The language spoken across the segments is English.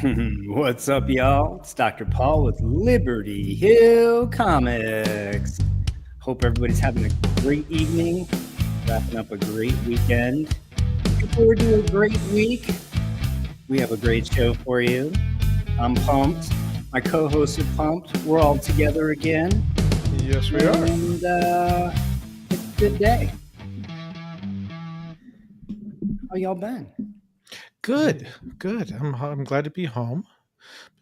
What's up, y'all? It's Dr. Paul with Liberty Hill Comics. Hope everybody's having a great evening, wrapping up a great weekend. Looking forward to a great week. We have a great show for you. I'm pumped. My co-hosts are pumped. We're all together again. Yes, we are. And it's a good day. How y'all been? Good. I'm glad to be home.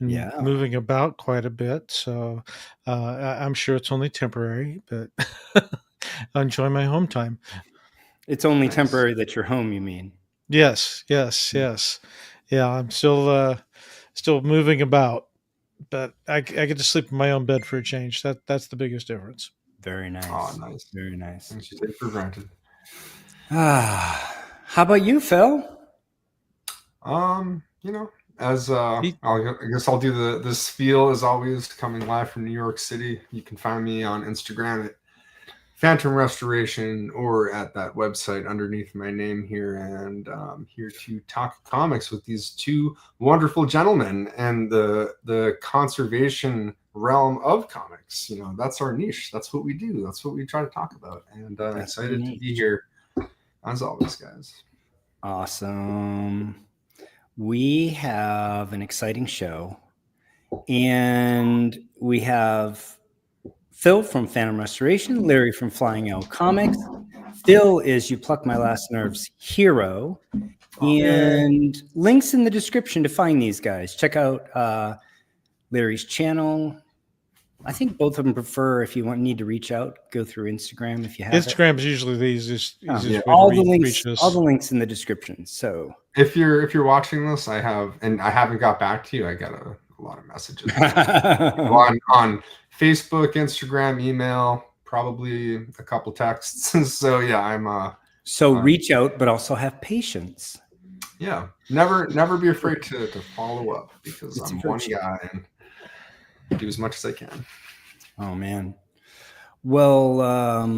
Been moving about quite a bit, so I'm sure it's only temporary, but I enjoy my home time. It's only temporary that you're home, you mean? Yes. Yeah, I'm still moving about, but I get to sleep in my own bed for a change. That's the biggest difference. Very nice. Oh, nice. Very nice. Things you take for granted. How about you, Phil? I guess I'll do the spiel as always, coming live from New York City. You can find me on Instagram at Phantom Restoration or at that website underneath my name here, and here to talk comics with these two wonderful gentlemen and the conservation realm of comics. You know, that's our niche. That's what we do. That's what we try to talk about. And I'm excited to be here as always, guys. Awesome. We have an exciting show, and we have Phil from Phantom Restoration, Larry from Flying Owl Comics. Phil is You Pluck My Last Nerve's hero, and links in the description to find these guys. Check out Larry's channel. I think both of them prefer, if you need to reach out, go through Instagram if you have Instagram is usually the easiest all the links in the description. So if you're watching this, I haven't got back to you. I got a lot of messages on Facebook, Instagram, email, probably a couple texts. So yeah, I'm reach out, but also have patience. Yeah, never be afraid to follow up, because I'm one guy and do as much as I can. Oh man. Well,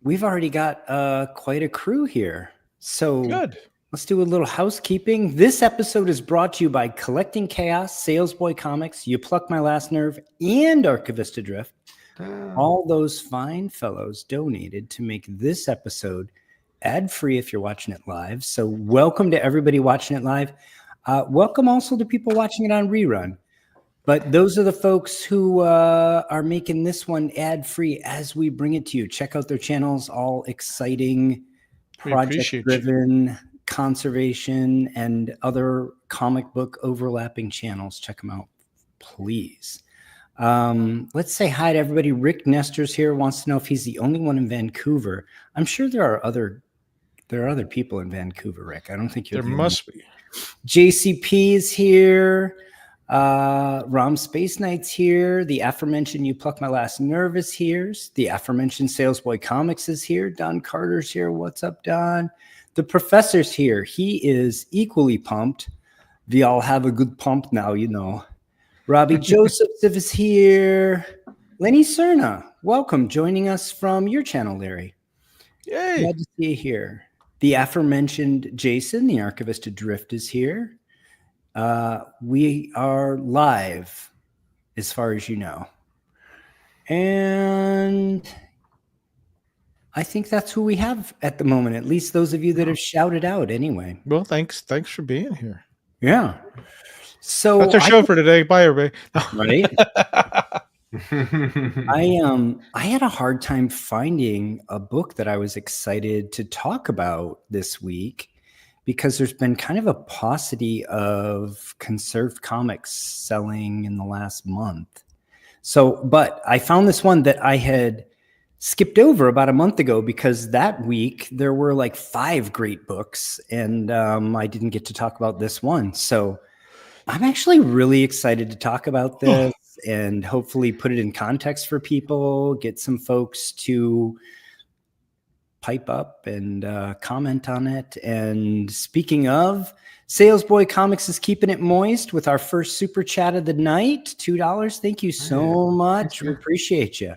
we've already got quite a crew here. So good. Let's do a little housekeeping. This episode is brought to you by Collecting Chaos, Salesboy Comics, You Pluck My Last Nerve, and Archivist Adrift. All those fine fellows donated to make this episode ad-free if you're watching it live. So welcome to everybody watching it live. Welcome also to people watching it on rerun. But those are the folks who are making this one ad-free as we bring it to you. Check out their channels, all exciting, project-driven, conservation, and other comic book overlapping channels. Check them out, please. Let's say hi to everybody. Rick Nestor's here, wants to know if he's the only one in Vancouver. I'm sure there are other people in Vancouver, Rick. I don't think you're there must be. JCP is here. Rom Space Knight's here. The aforementioned You Pluck My Last Nerve is here. The aforementioned Salesboy Comics is here. Don Carter's here. What's up, Don? The professor's here. He is equally pumped. We all have a good pump now, you know. Robbie Joseph is here. Lenny Cerna, welcome, joining us from your channel, Larry. Yay. Glad to see you here. The aforementioned Jason, the Archivist Adrift, is here. We are live, as far as you know. And I think that's who we have at the moment, at least those of you that have shouted out anyway. Well, thanks for being here. Yeah. So that's our show for today. Bye, everybody. Right? I had a hard time finding a book that I was excited to talk about this week, because there's been kind of a paucity of conserved comics selling in the last month. So, but I found this one that I had skipped over about a month ago, because that week there were like 5 great books, and I didn't get to talk about this one. So I'm actually really excited to talk about this and hopefully put it in context for people, get some folks to pipe up and comment on it. And speaking of, Salesboy Comics is keeping it moist with our first super chat of the night, $2. Thank you so much. We appreciate you.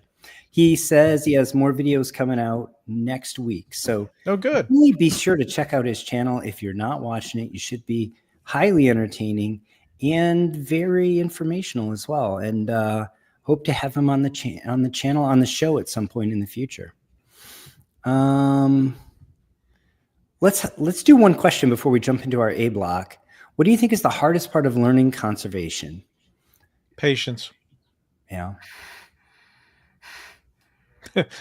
He says he has more videos coming out next week. So good. Really be sure to check out his channel. If you're not watching it, you should be. highly entertaining, and very informational as well. And hope to have him on the channel, on the show at some point in the future. Let's do one question before we jump into our A block. What do you think is the hardest part of learning conservation? Patience. Yeah.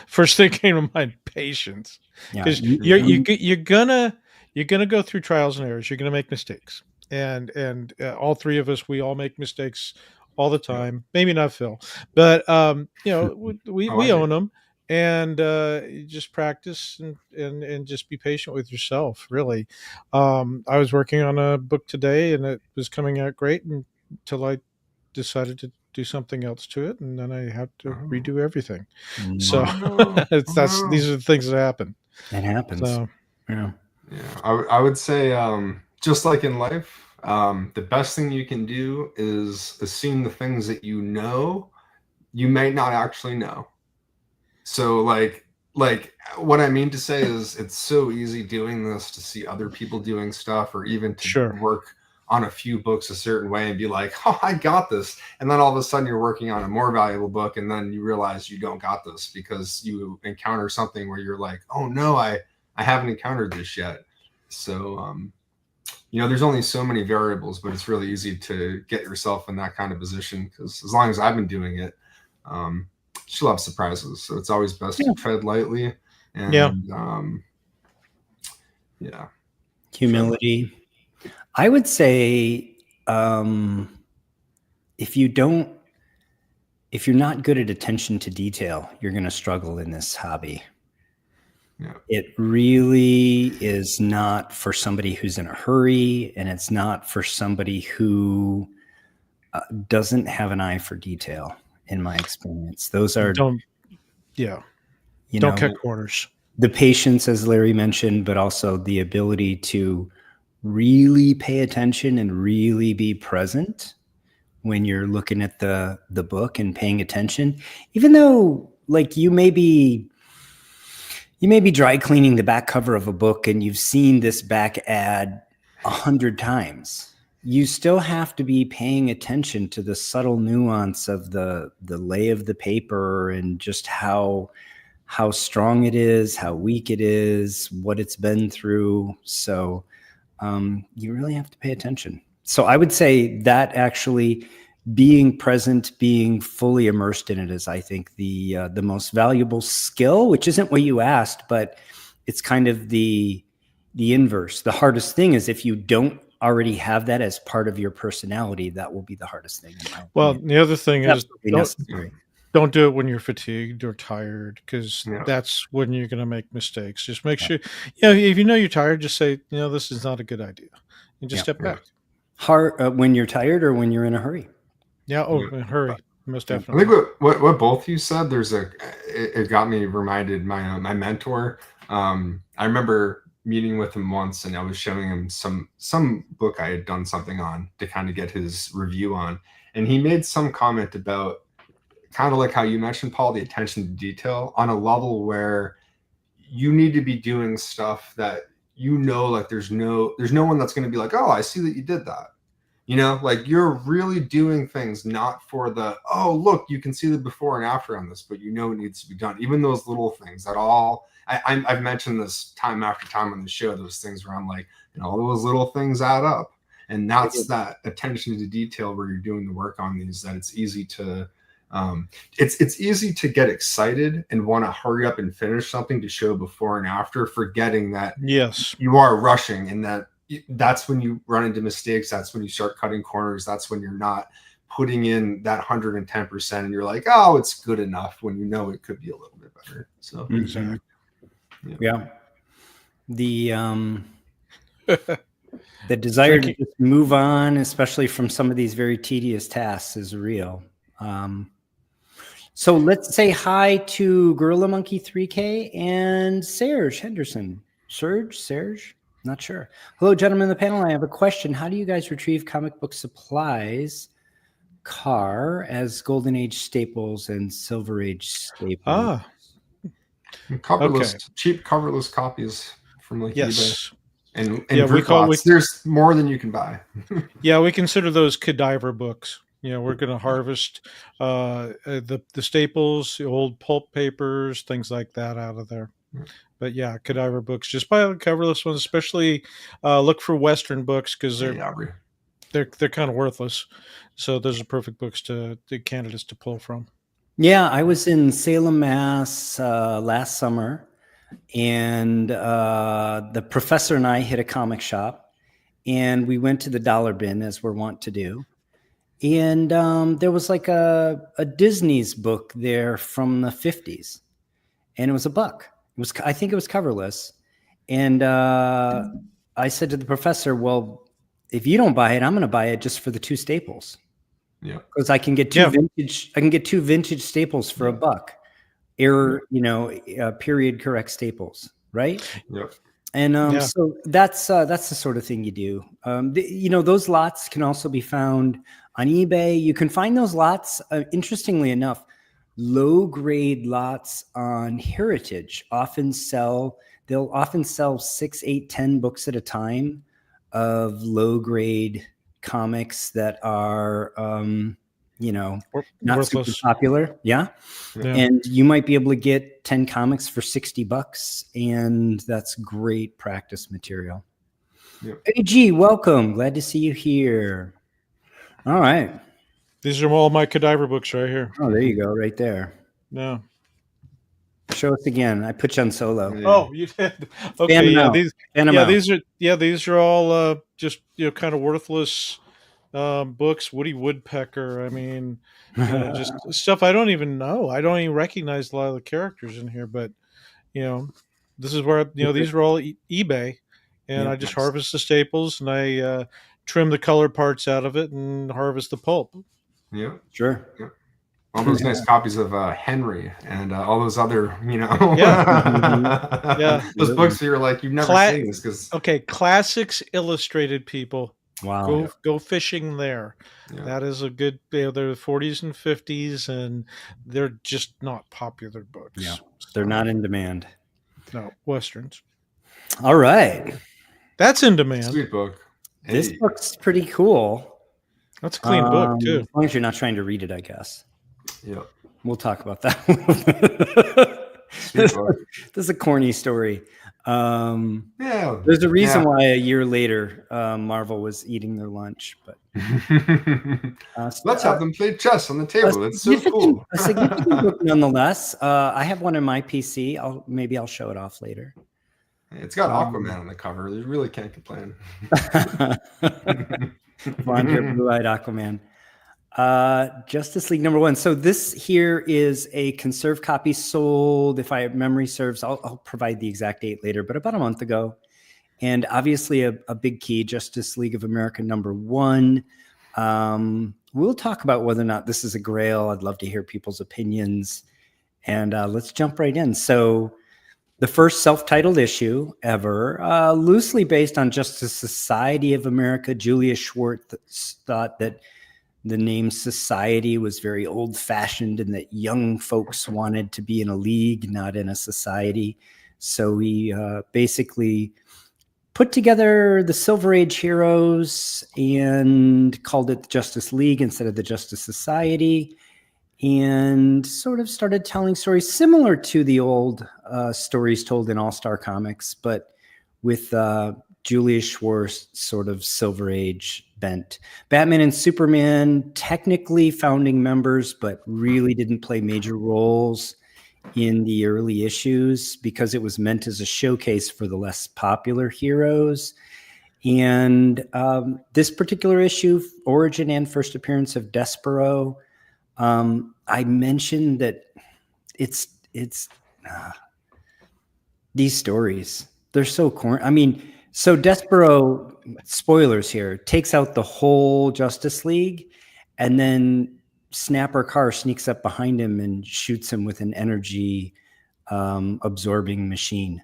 First thing came to mind, patience. Because you're gonna go through trials and errors. You're gonna make mistakes, and all three of us, we all make mistakes all the time. Maybe not Phil, but we own them, and you just practice and just be patient with yourself. Really, I was working on a book today, and it was coming out great until I decided to do something else to it, and then I have to redo everything. So these are the things that happen. It happens. So, yeah. I would say, just like in life, the best thing you can do is assume the things that you know you may not actually know. So like what I mean to say is, it's so easy doing this to see other people doing stuff, or even to work on a few books a certain way and be like, oh, I got this. And then all of a sudden you're working on a more valuable book, and then you realize you don't got this because you encounter something where you're like, oh no, I haven't encountered this yet. So, there's only so many variables, but it's really easy to get yourself in that kind of position, because as long as I've been doing it, she'll have surprises. So it's always best to tread lightly. And humility. I would say, if you're not good at attention to detail, you're going to struggle in this hobby. Yeah. It really is not for somebody who's in a hurry, and it's not for somebody who doesn't have an eye for detail, in my experience. Those are don't cut corners. The patience, as Larry mentioned, but also the ability to really pay attention and really be present when you're looking at the book and paying attention, even though like you may be dry cleaning the back cover of a book and you've seen this back ad 100 times. You still have to be paying attention to the subtle nuance of the lay of the paper, and just how strong it is, how weak it is, what it's been through. So you really have to pay attention. So I would say that actually being present, being fully immersed in it is, I think, the most valuable skill, which isn't what you asked, but it's kind of the inverse. The hardest thing is if you don't already have that as part of your personality, that will be the hardest thing. Well, the other thing is don't do it when you're fatigued or tired, because that's when you're going to make mistakes. Just make sure, if you know you're tired, just say, this is not a good idea, and just step back. When you're tired or when you're in a hurry. In a hurry, most definitely. I think what both you said, it got me reminded my mentor. I remember meeting with him once, and I was showing him some book I had done something on to kind of get his review on, and he made some comment about, kind of like how you mentioned, Paul, the attention to detail on a level where you need to be doing stuff that like there's no one that's going to be like, oh, I see that you did that. Like you're really doing things not for the, oh, look, you can see the before and after on this, but it needs to be done. Even those little things that I've mentioned this time after time on the show, those things where I'm like, all those little things add up. And that's that attention to detail where you're doing the work on these, that it's easy to, it's easy to get excited and want to hurry up and finish something to show before and after, forgetting that you are rushing, and that's when you run into mistakes. That's when you start cutting corners. That's when you're not putting in that 110%, and you're like, oh, it's good enough, when it could be a little bit better. So exactly. The desire to just move on, especially from some of these very tedious tasks, is real. So let's say hi to Gorilla Monkey 3K and Serge Henderson. Serge? Not sure. Hello, gentlemen of the panel. I have a question. How do you guys retrieve comic book supplies, as Golden Age staples and Silver Age staples? Cheap coverless copies from eBay. And there's more than you can buy. Yeah, we consider those cadaver books. We're going to harvest the staples, the old pulp papers, things like that out of there. But yeah, cadaver books. Just buy the coverless ones, especially look for Western books because they're kind of worthless. So those are perfect books the candidates to pull from. Yeah, I was in Salem, Mass last summer, and the professor and I hit a comic shop, and we went to the dollar bin as we're wont to do. And there was like a Disney's book there from the 50s, and it was $1. I think it was coverless. And I said to the professor, well, if you don't buy it, I'm going to buy it just for the 2 staples. Yeah. Because I can get two vintage staples for $1. Period correct staples, right? Yep. And so that's the sort of thing you do. Those lots can also be found on eBay. You can find those lots, interestingly enough, low grade lots on Heritage they'll often sell 6, 8, 10 books at a time of low grade comics that are not super popular. Yeah. And you might be able to get 10 comics for $60, and that's great practice material. Yep. AG, welcome. Glad to see you here. All right. These are all my cadaver books right here. Oh, there you go, right there. Yeah. Show us again. I put you on solo. Oh, you did. Okay. These are all just kind of worthless books. Woody Woodpecker. I mean, just stuff I don't even know. I don't even recognize a lot of the characters in here. But this is where these are all eBay, and I just harvest the staples and I trim the colored parts out of it and harvest the pulp. Yeah, sure. Yeah. All those nice copies of Henry and all those other, those books you're like, you've never seen this because Classics Illustrated, people. Wow. Go fishing there. Yeah. That is a good. They're the 40s and 50s, and they're just not popular books. Yeah, they're not in demand. No, Westerns. All right, that's in demand. Sweet book. This book's pretty cool. That's a clean book too. As long as you're not trying to read it, I guess. Yeah, we'll talk about that. This is a corny story. There's a reason why a year later Marvel was eating their lunch, but let's have them play chess on the table. That's so cool. A significant book nonetheless. I have one in my PC. I'll show it off later. It's got Aquaman on the cover. You really can't complain. Blonde-haired, blue-eyed Aquaman. Justice League #1. So this here is a conserved copy sold, if my memory serves, I'll provide the exact date later, but about a month ago. And obviously a big key, Justice League of America #1. We'll talk about whether or not this is a grail. I'd love to hear people's opinions. And let's jump right in. So the first self-titled issue ever, loosely based on Justice Society of America. Julius Schwartz thought that the name society was very old-fashioned and that young folks wanted to be in a league, not in a society. So he basically put together the Silver Age heroes and called it the Justice League instead of the Justice Society, and sort of started telling stories similar to the old stories told in All-Star Comics, but with Julius Schwartz sort of Silver Age bent. Batman and Superman, technically founding members, but really didn't play major roles in the early issues because it was meant as a showcase for the less popular heroes. And this particular issue, origin and first appearance of Despero, I mentioned that it's these stories, they're so corny. I mean, so Despero, spoilers here, takes out the whole Justice League, and then Snapper Carr sneaks up behind him and shoots him with an energy absorbing machine,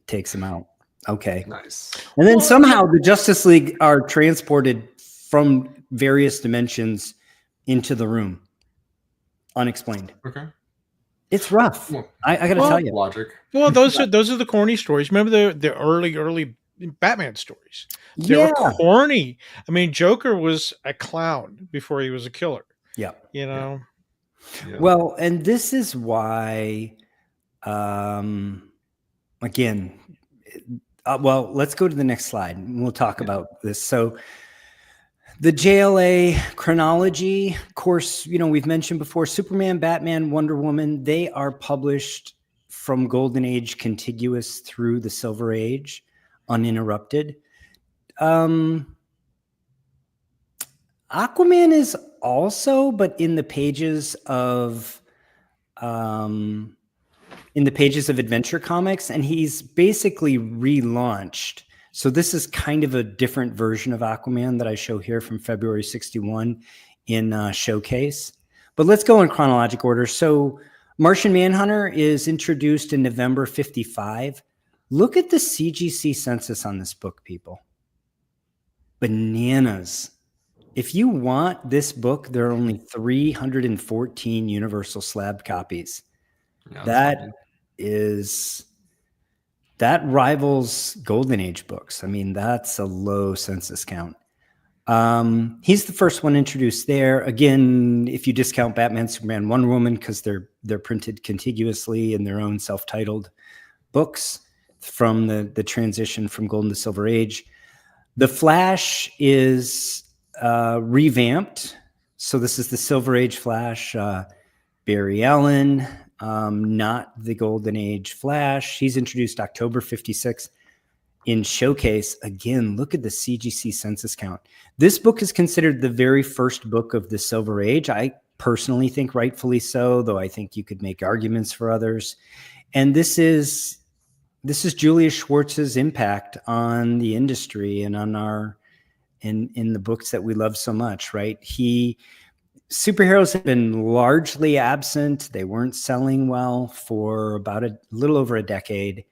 takes him out. Okay. Nice. And then somehow the Justice League are transported from various dimensions into the room. Unexplained. Okay. It's rough. I got to tell you. Logic. Well, those are the corny stories. Remember the early Batman stories. They were corny. I mean, Joker was a clown before he was a killer. Yeah. You know? Yeah. Well, and this is why, again, well, let's go to the next slide and we'll talk about this. So the JLA chronology, of course, we've mentioned before, Superman, Batman, Wonder Woman, they are published from Golden Age contiguous through the Silver Age, uninterrupted. Aquaman is also, but in the pages of Adventure Comics, and he's basically relaunched. So this is kind of a different version of Aquaman that I show here from February 61 in Showcase. But let's go in chronologic order. So Martian Manhunter is introduced in November 55. Look at the CGC census on this book, people. Bananas. If you want this book, there are only 314 universal slab copies. Yeah, that rivals Golden Age books. I mean, that's a low census count. He's the first one introduced there. Again, if you discount Batman, Superman, Wonder Woman, because they're printed contiguously in their own self-titled books from the transition from Golden to Silver Age. The Flash is revamped. So this is the Silver Age Flash. Barry Allen, not the Golden Age Flash. He's introduced October 56 in Showcase. Again, look at the CGC census count. This book is considered the very first book of the Silver Age. I personally think rightfully so, though I think you could make arguments for others. And this is Julius Schwartz's impact on the industry and on in the books that we love so much, right? Superheroes have been largely absent. They weren't selling well for about a little over a decade.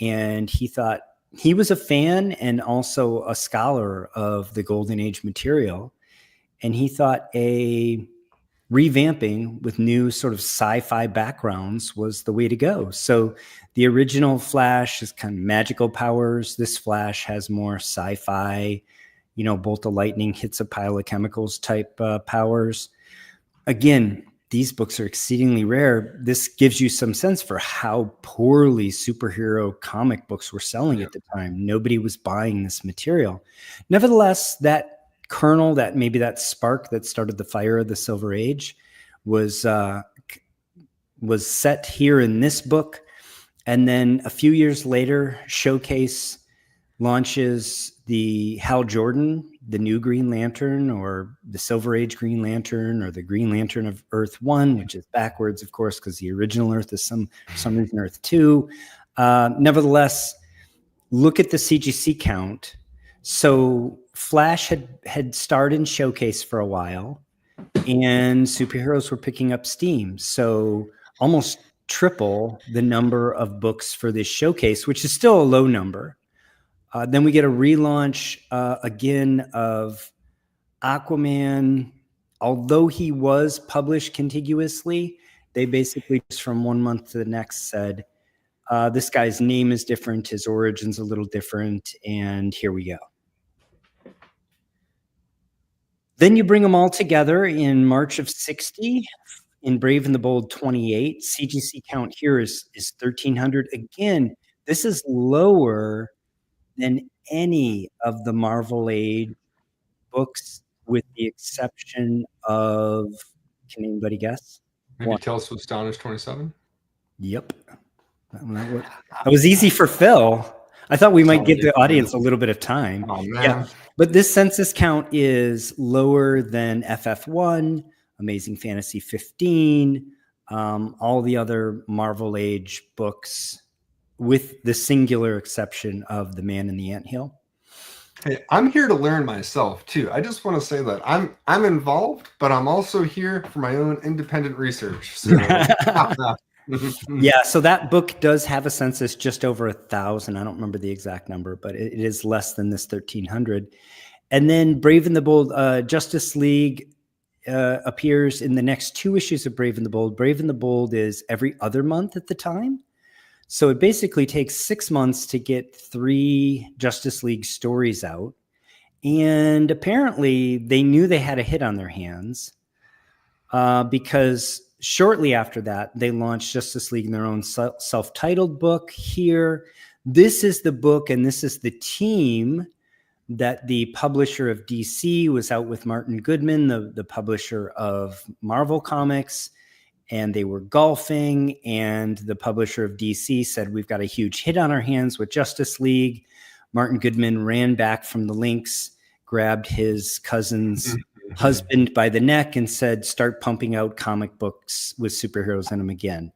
And he thought he was a fan and also a scholar of the Golden Age material. And he thought a revamping with new sort of sci-fi backgrounds was the way to go. So the original Flash is kind of magical powers. This Flash has more sci-fi, bolt of lightning hits a pile of chemicals type powers. Again, these books are exceedingly rare. This gives you some sense for how poorly superhero comic books were selling at the time. Nobody was buying this material. Nevertheless, that kernel, that spark that started the fire of the Silver Age was set here in this book. And then a few years later, Showcase launches the Hal Jordan, the new Green Lantern, or the Silver Age Green Lantern, or the Green Lantern of Earth 1, which is backwards, of course, because the original Earth is for some reason Earth 2. Nevertheless, look at the CGC count. So Flash had starred in Showcase for a while, and superheroes were picking up steam. So almost triple the number of books for this Showcase, which is still a low number. Then we get a relaunch again of Aquaman. Although he was published contiguously, they basically just from one month to the next said, this guy's name is different, his origin's a little different, and here we go. Then you bring them all together in March of 60 in Brave and the Bold 28. CGC count here is 1,300. Again, this is lower than any of the Marvel Age books, with the exception of, can anybody guess? Maybe Tales of Astonish 27? Yep. That was easy for Phil. I thought we might give the audience a little bit of time. Oh, man. Yeah. But this census count is lower than FF1, Amazing Fantasy 15, all the other Marvel Age books, with the singular exception of The Man in the Anthill. Hey, I'm here to learn myself too. I just want to say that I'm involved, but I'm also here for my own independent research. So. Yeah, so that book does have a census just over 1,000. I don't remember the exact number, but it is less than this 1,300. And then Brave and the Bold, Justice League appears in the next two issues of Brave and the Bold. Brave and the Bold is every other month at the time. So it basically takes 6 months to get 3 Justice League stories out. And apparently they knew they had a hit on their hands because shortly after that, they launched Justice League in their own self-titled book here. This is the book, and this is the team that the publisher of DC was out with Martin Goodman, the publisher of Marvel Comics, and they were golfing, and the publisher of DC said, we've got a huge hit on our hands with Justice League. Martin Goodman ran back from the links, grabbed his cousin's husband by the neck and said, start pumping out comic books with superheroes in them again.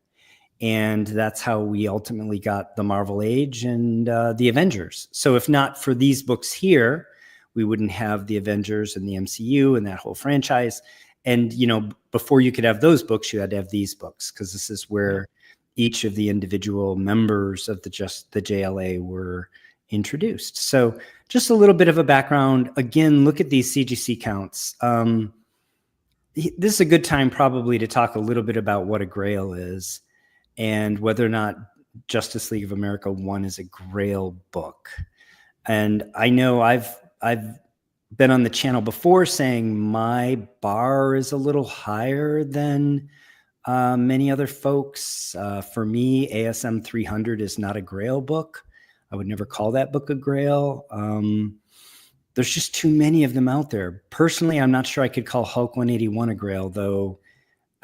And that's how we ultimately got the Marvel Age and the Avengers. So if not for these books here, we wouldn't have the Avengers and the MCU and that whole franchise. And, you know, before you could have those books, you had to have these books, because this is where each of the individual members of the JLA were introduced. So just a little bit of a background. Again, look at these CGC counts. This is a good time probably to talk a little bit about what a Grail is and whether or not Justice League of America 1 is a Grail book. And I know I've been on the channel before saying my bar is a little higher than many other folks. For me, ASM 300 is not a Grail book. I would never call that book a Grail. There's just too many of them out there. Personally, I'm not sure I could call Hulk 181 a Grail, though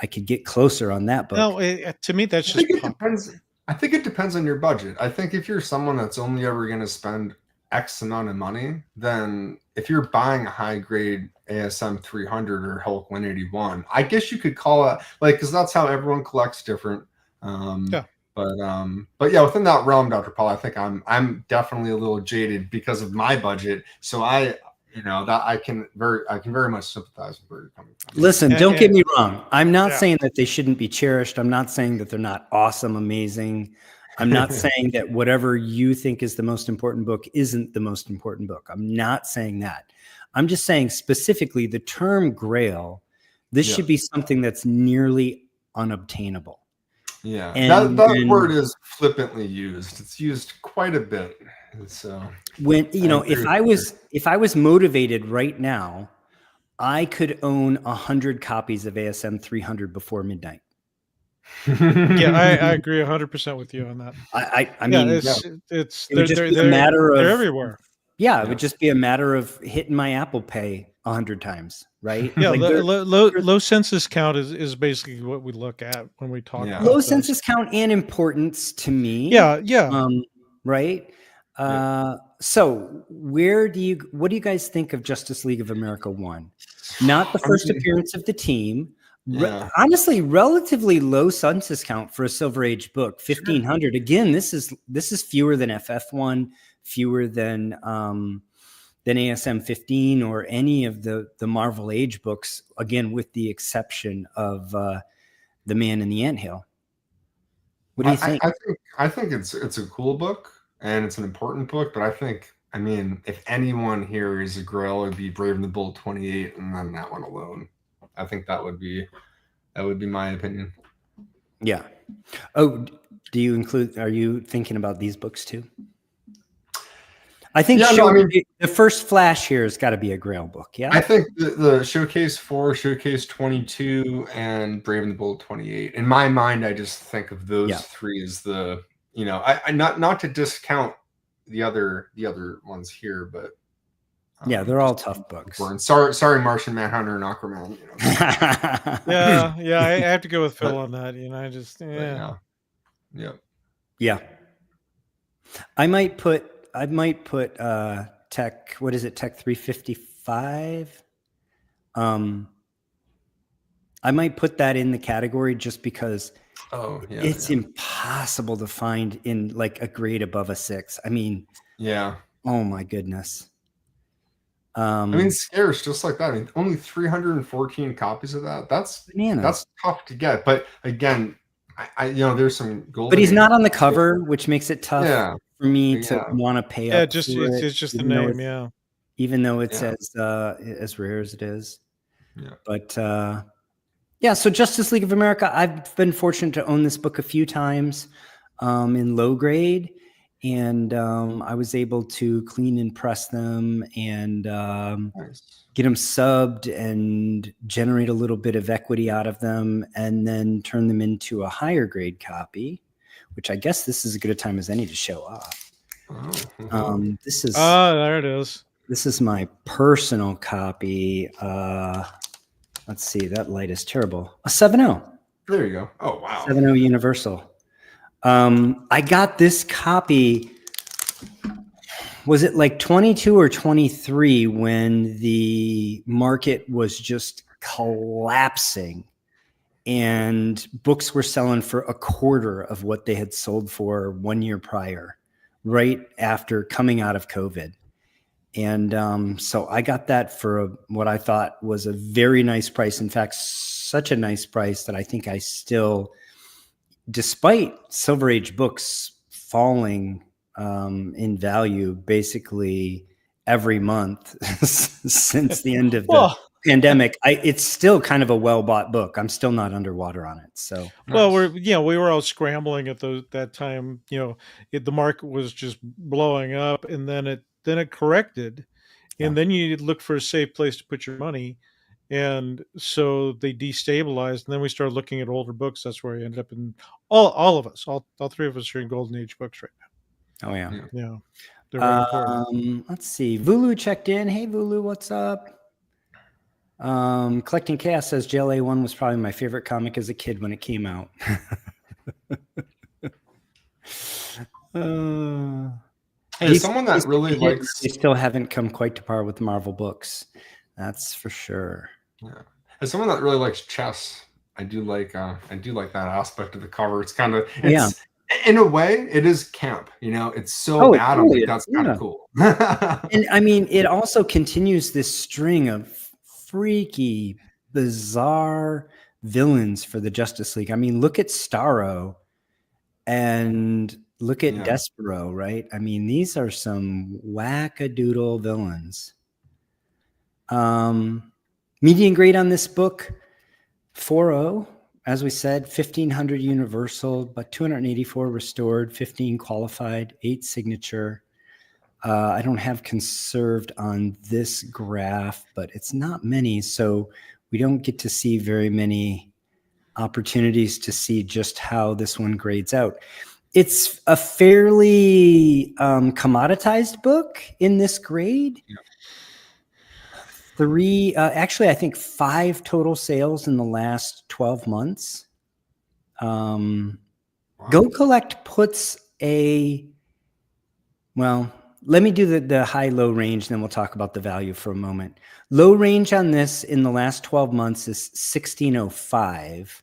I could get closer on that book. No, to me, that's just depends. I think it depends on your budget. I think if you're someone that's only ever going to spend X amount of money, then if you're buying a high grade ASM 300 or Hulk 181, I guess you could call it because that's how everyone collects different. But yeah, within that realm, Dr. Paul, I think I'm definitely a little jaded because of my budget. So I can very much sympathize with where you're coming from. Listen, don't get me wrong. I'm not saying that they shouldn't be cherished. I'm not saying that they're not awesome, amazing. I'm not saying that whatever you think is the most important book isn't the most important book. I'm not saying that. I'm just saying specifically the term Grail, this should be something that's nearly unobtainable. Yeah, and that word is flippantly used. It's used quite a bit. So when if I was motivated right now, I could own 100 copies of ASM 300 before midnight. Yeah, I agree 100% with you on that. I mean, they're a matter of they're everywhere. Yeah, it would just be a matter of hitting my Apple Pay 100 times, right? Yeah, low census count is basically what we look at when we talk about low census count and importance to me. Yeah. Right. So what do you guys think of Justice League of America 1? Not the first appearance of the team. Honestly, relatively low census count for a Silver Age book, 1,500. Again, this is fewer than FF1, fewer than ASM 15 or any of the Marvel Age books. Again, with the exception of The Man in the Anthill. What do you think? I think it's a cool book and it's an important book, but I mean, if anyone here is a Grail, it would be Brave and the Bold 28, and then that one alone. I think that would be my opinion. Yeah. Oh, are you thinking about these books too? I think the first Flash here has got to be a Grail book. Yeah. I think the Showcase 4, Showcase 22, and Brave and the Bold 28. In my mind, I just think of those three as the, I not to discount the other ones here, but they're all tough books. Sorry, Martian Manhunter and Aquaman. I have to go with Phil on that. Yeah. I might put Tech. What is it? Tech 355. I might put that in the category just because it's impossible to find in like a grade above a 6. I mean, oh my goodness. I mean, scarce just like that. I mean, only 314 copies of that. That's bananas. That's tough to get. But again, there's some gold. But he's not on the cover, which makes it tough for me to want to pay up. It's just the name, even though it's as rare as it is. Yeah. But so Justice League of America, I've been fortunate to own this book a few times. in low grade, and I was able to clean and press them and get them subbed and generate a little bit of equity out of them, and then turn them into a higher grade copy, which I guess this is as good a time as any to show off. This is there it is. This is my personal copy. Let's see, that light is terrible. A 7.0. There you go. Oh wow. 7.0 Universal. I got this copy. Was it like 22 or 23 when the market was just collapsing and books were selling for a quarter of what they had sold for 1 year prior, right after coming out of COVID? And so I got that for what I thought was a very nice price. In fact, such a nice price that I think I still, despite Silver Age books falling in value basically every month since the end of the pandemic, it's still kind of a well-bought book. I'm still not underwater on it. So, well, we were all scrambling at that time. The market was just blowing up, and then it corrected, and then you look for a safe place to put your money, and so they destabilized, and then we started looking at older books. That's where I ended up in all of us, all three of us are in golden age books right now. Oh yeah. They're very important. Let's see. Vulu checked in. Hey Vulu, what's up? Collecting Chaos says JLA 1 was probably my favorite comic as a kid when it came out. Hey, someone that really likes, they still haven't come quite to par with Marvel books. That's for sure. Yeah. As someone that really likes chess, I do like that aspect of the cover. It's kind of, in a way, it is camp. It's so Adam. Totally that's kind of cool. And I mean, it also continues this string of freaky, bizarre villains for the Justice League. I mean, look at Starro and look at Despero, right? I mean, these are some wackadoodle villains. Median grade on this book, 4.0. As we said, 1,500 universal, but 284 restored, 15 qualified, 8 signature. I don't have conserved on this graph, but it's not many, so we don't get to see very many opportunities to see just how this one grades out. It's a fairly commoditized book in this grade. Actually, I think 5 total sales in the last 12 months. Go Collect puts let me do the high-low range, then we'll talk about the value for a moment. Low range on this in the last 12 months is 1605.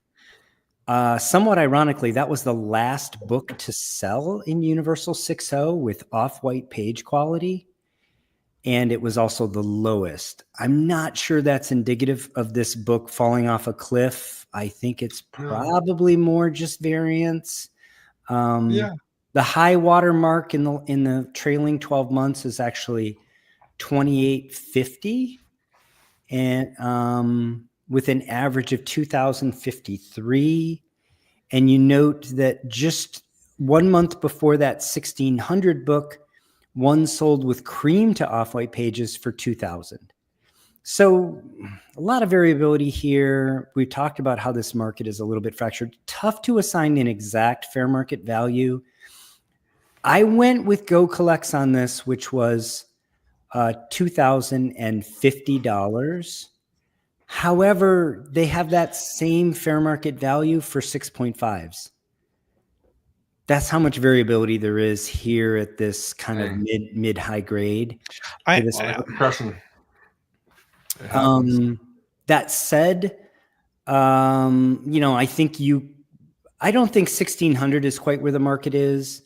Somewhat ironically, that was the last book to sell in Universal 6.0 with off-white page quality. And it was also the lowest. I'm not sure that's indicative of this book falling off a cliff. I think it's probably more just variance. The high water mark in the trailing 12 months is actually 2850, and with an average of 2,053. And you note that just 1 month before that 1,600 book, one sold with cream to off-white pages for 2,000. So a lot of variability here. We talked about how this market is a little bit fractured. Tough to assign an exact fair market value. I went with Go Collects on this, which was $2,050. However, they have that same fair market value for 6.5s. That's how much variability there is here at this kind of mid-high grade. Impression. That said, I don't think 1,600 is quite where the market is,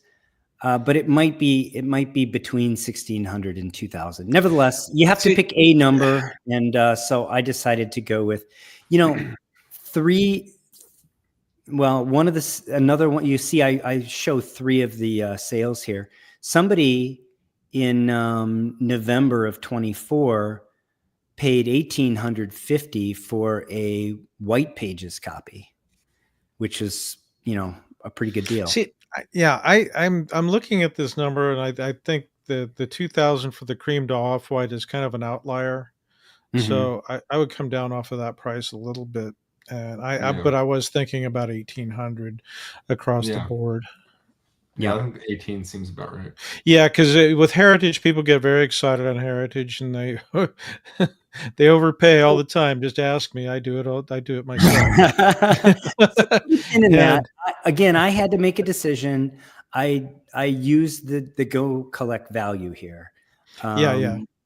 but it might be between 1,600 and 2,000. Nevertheless, you have to pick a number, and so I decided to go with, three. Well, another one, you see, I show 3 of the sales here. Somebody in November of 24 paid $1,850 for a white pages copy, which is, a pretty good deal. See, I'm looking at this number, and I think the 2000 for the cream to off-white is kind of an outlier. So I would come down off of that price a little bit. And but I was thinking about 1800 across the board. Yeah, I think 18 seems about right. Yeah, because with Heritage, people get very excited on Heritage, and they they overpay all the time. Just ask me. I do it myself. Again, I had to make a decision. I used the Go Collect value here.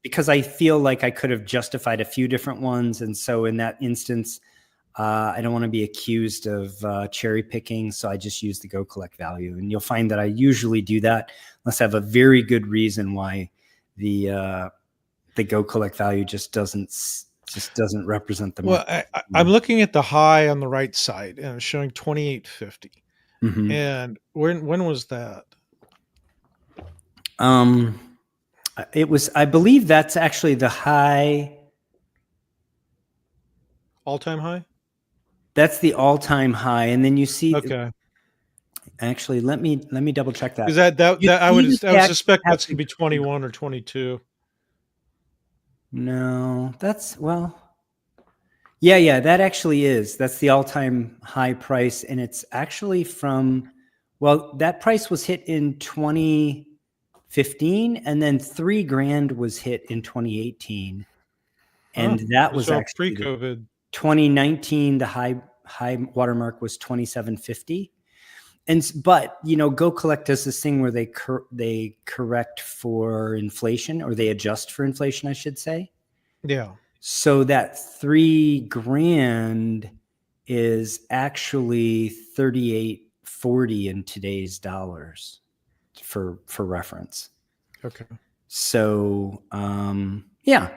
Because I feel like I could have justified a few different ones, and so in that instance, I don't want to be accused of cherry picking, so I just use the Go Collect value. And you'll find that I usually do that unless I have a very good reason why the Go Collect value just doesn't represent the market. Well, I'm looking at the high on the right side, and it's showing 2850. And when was that? It was, I believe that's actually the high. All-time high? That's the all-time high, and then you see. Okay. Actually, let me double check that. Is that I would suspect that's going to be 21 or 22. No, yeah, that actually is. That's the all-time high price, and it's actually from. Well, that price was hit in 2015, and then $3,000 was hit in 2018, and that was actually pre-COVID. 2019. The high watermark was 2750, but Go Collect does this thing where they correct for inflation, or they adjust for inflation, I should say. Yeah. So that $3,000 is actually 3840 in today's dollars, for reference. Okay. So yeah.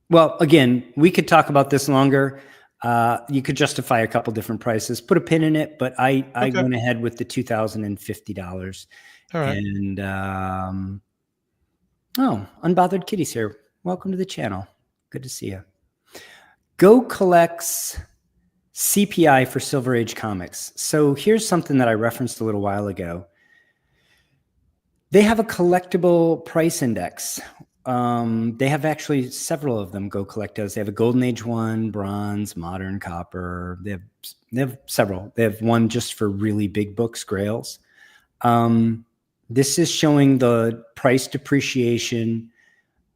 Well, again, we could talk about this longer. You could justify a couple different prices, put a pin in it, but I went ahead with the $2,050. All right. And Unbothered Kitty's here. Welcome to the channel. Good to see you. Go Collect's CPI for Silver Age comics. So here's something that I referenced a little while ago. They have a collectible price index. They have actually several of them. Go Collect does. They have a Golden Age one, bronze, modern, copper. They have several. They have one just for really big books, grails. This is showing the price depreciation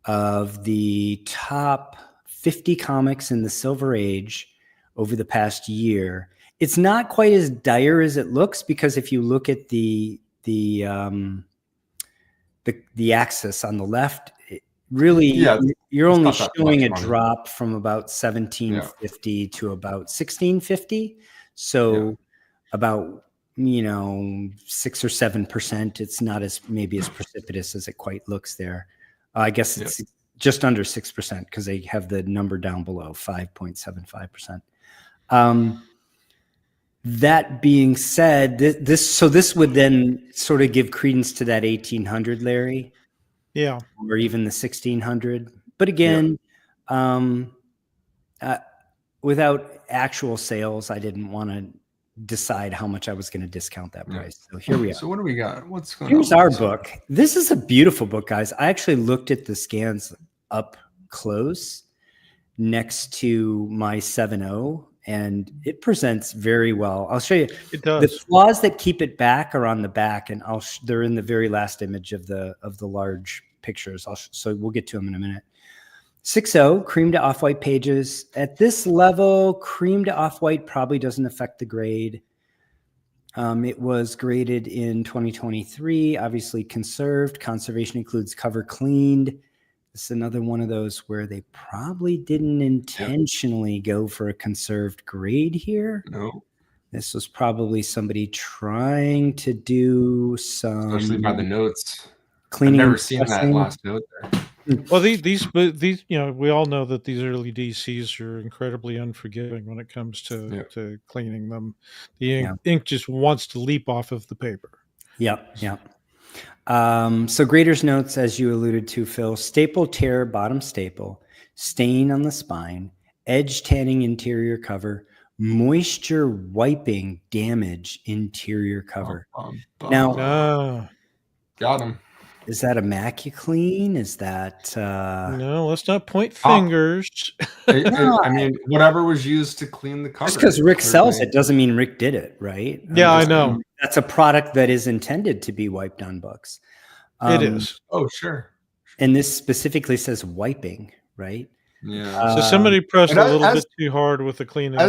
of the top 50 comics in the Silver Age over the past year. It's not quite as dire as it looks, because if you look at the axis on the left, really, you're only showing a drop from about 1750 to about 1650. So about 6 or 7%. It's not maybe as precipitous as it quite looks there. I guess it's just under 6%, because they have the number down below, 5.75%. That being said, this would then sort of give credence to that 1800, Larry. Yeah. Or even the 1600. But again, without actual sales, I didn't want to decide how much I was going to discount that price. So here we are. So what do we got? What's going on? Here's our book. This is a beautiful book, guys. I actually looked at the scans up close next to my 7.0, and it presents very well. I'll show you. It does. The flaws that keep it back are on the back, and they're in the very last image of the large pictures. So we'll get to them in a minute. 6.0, cream to off-white pages. At this level, cream to off-white probably doesn't affect the grade. It was graded in 2023, obviously conserved. Conservation includes cover cleaned. This is another one of those where they probably didn't intentionally go for a conserved grade here. No. This was probably somebody trying to do some... Especially by the notes. Cleaning. I've never seen that last note there. Well, these we all know that these early DCs are incredibly unforgiving when it comes to cleaning them. The ink just wants to leap off of the paper. Yep. So grader's notes, as you alluded to, Phil: staple tear, bottom staple, stain on the spine, edge tanning interior cover, moisture wiping damage interior cover. Now, got him. Is that a MacuClean? Is that no? Let's not point fingers. I mean, whatever was used to clean the cover. Just because Rick sells it doesn't mean Rick did it, right? Yeah, I know. That's a product that is intended to be wiped on books. It is. Oh, sure. And this specifically says wiping, right? Yeah. So somebody pressed a little bit too hard with the cleaning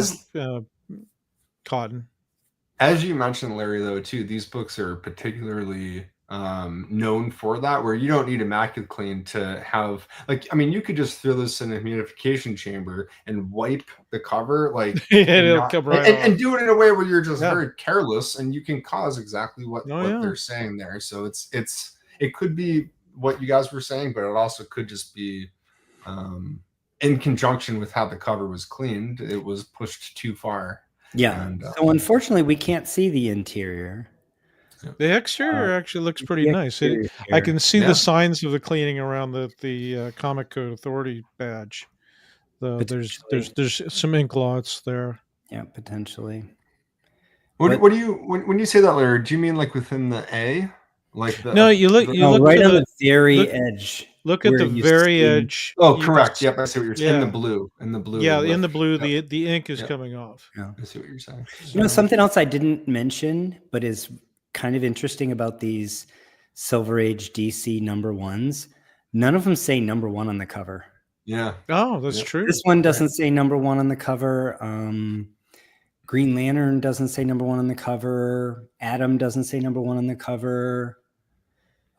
cotton. As you mentioned, Larry, though, too, these books are particularly known for that, where you don't need a MacuClean to have, like, I mean, you could just throw this in a humidification chamber and wipe the cover, like, it'll come right off. And do it in a way where you're just very careless, and you can cause exactly what they're saying there. So it could be what you guys were saying, but it also could just be in conjunction with how the cover was cleaned. It was pushed too far. Yeah. And, so unfortunately, we can't see the interior. The exterior actually looks pretty nice. I can see the signs of the cleaning around the Comic Code Authority badge. There's some ink blots there. Yeah, potentially. What do you when you say that, Larry? Do you mean like within the A? Like no, you look right on the very edge. Look at the very edge. Oh, correct. Yep, I see what you're saying. In the blue. Yeah, in the blue, the ink is coming off. Yeah, I see what you're saying. So, something else I didn't mention, but is kind of interesting about these Silver Age DC #1s. None of them say #1 on the cover. Yeah. Oh, that's true. This one doesn't say #1 on the cover. Green Lantern doesn't say #1 on the cover. Atom doesn't say #1 on the cover.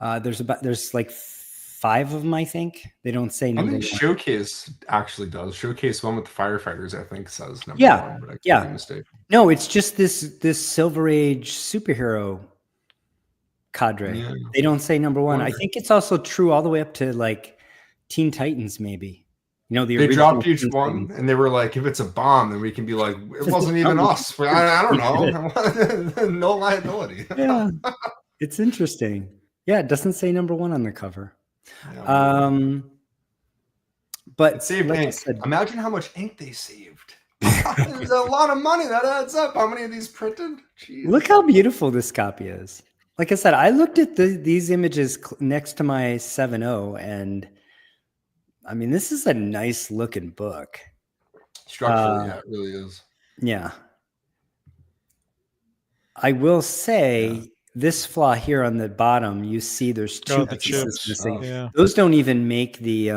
There's like 5 of them, I think. They don't say #1. I think Showcase actually does. Showcase one with the firefighters, I think, says #1. But I could be mistaken. No, it's just this Silver Age superhero cadre. Yeah. They don't say #1. I think it's also true all the way up to like Teen Titans, maybe. You know, they dropped each one, and they were like, if it's a bomb, then we can be like, it wasn't even us. I don't know. No liability. Yeah, it's interesting. Yeah, it doesn't say #1 on the cover. Yeah. But it saved ink. Imagine how much ink they saved. There's a lot of money that adds up. How many of these printed? Jeez. Look how beautiful this copy is. Like I said, I looked at these images next to my 7.0, and I mean, this is a nice looking book. Structurally, yeah, it really is. Yeah. I will say this flaw here on the bottom, you see there's 2 pieces missing. Yeah. Those don't even make the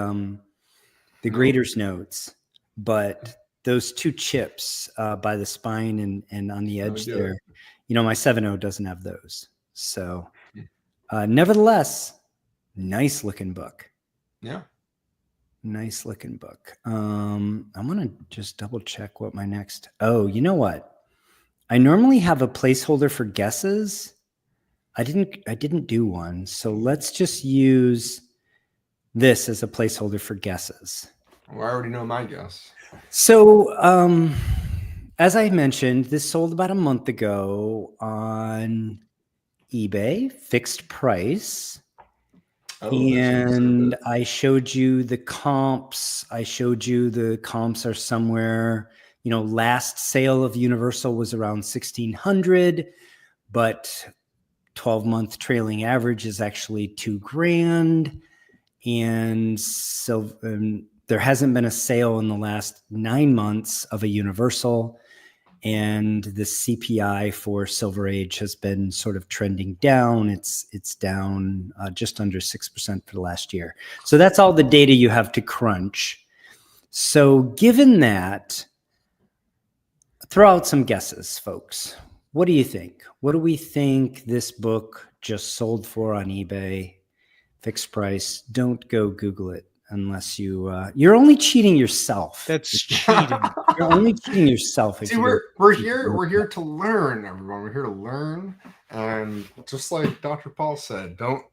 grader's notes, but those 2 chips by the spine and on the edge there, you know, my 7.0 doesn't have those. So nevertheless, nice looking book. Yeah. Nice looking book. I'm going to just double check what my next. Oh, you know what? I normally have a placeholder for guesses. I didn't do one. So let's just use this as a placeholder for guesses. Well, I already know my guess. So, as I mentioned, this sold about a month ago on eBay, fixed price. And I showed you the comps. The comps are somewhere, you know, last sale of Universal was around 1,600, but 12-month trailing average is actually $2,000. And so there hasn't been a sale in the last 9 months of a Universal. And the CPI for Silver Age has been sort of trending down. It's down just under 6% for the last year. So that's all the data you have to crunch. So given that, throw out some guesses, folks. What do you think? What do we think this book just sold for on eBay? Fixed price. Don't go Google it. Unless you're only cheating yourself. That's cheating. You're only cheating yourself. See, we're here to learn, everyone. We're here to learn, and just like Dr. Paul said, don't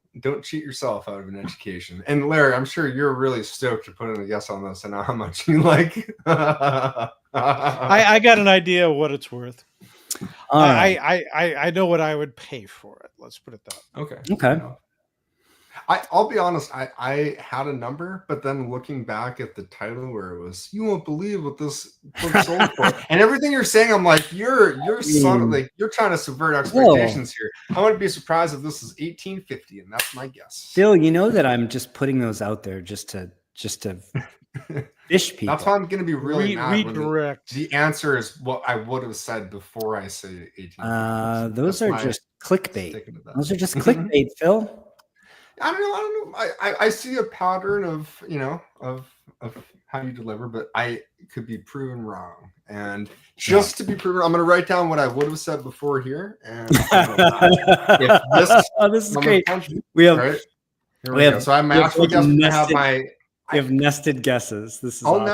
cheat yourself out of an education. And Larry, I'm sure you're really stoked to put in a guess on this. I know how much you like. I got an idea of what it's worth. I know what I would pay for it. Let's put it that way. Okay. I'll be honest. I had a number, but then looking back at the title where it was, you won't believe what this book sold for, and everything you're saying, I'm like, you're like you're trying to subvert expectations here. I wouldn't be surprised if this is 1850, and that's my guess. Phil, you know that I'm just putting those out there just to fish people. That's why I'm going to be really mad redirect. When the answer is what I would have said before I say 1850. Those are just clickbait. Those are just clickbait, Phil. I don't know. I see a pattern of, of how you deliver, but I could be proven wrong. And just to be proven, I'm going to write down what I would have said before here. And this is great. We have so I'm actually going to have my. We have nested guesses. This is. I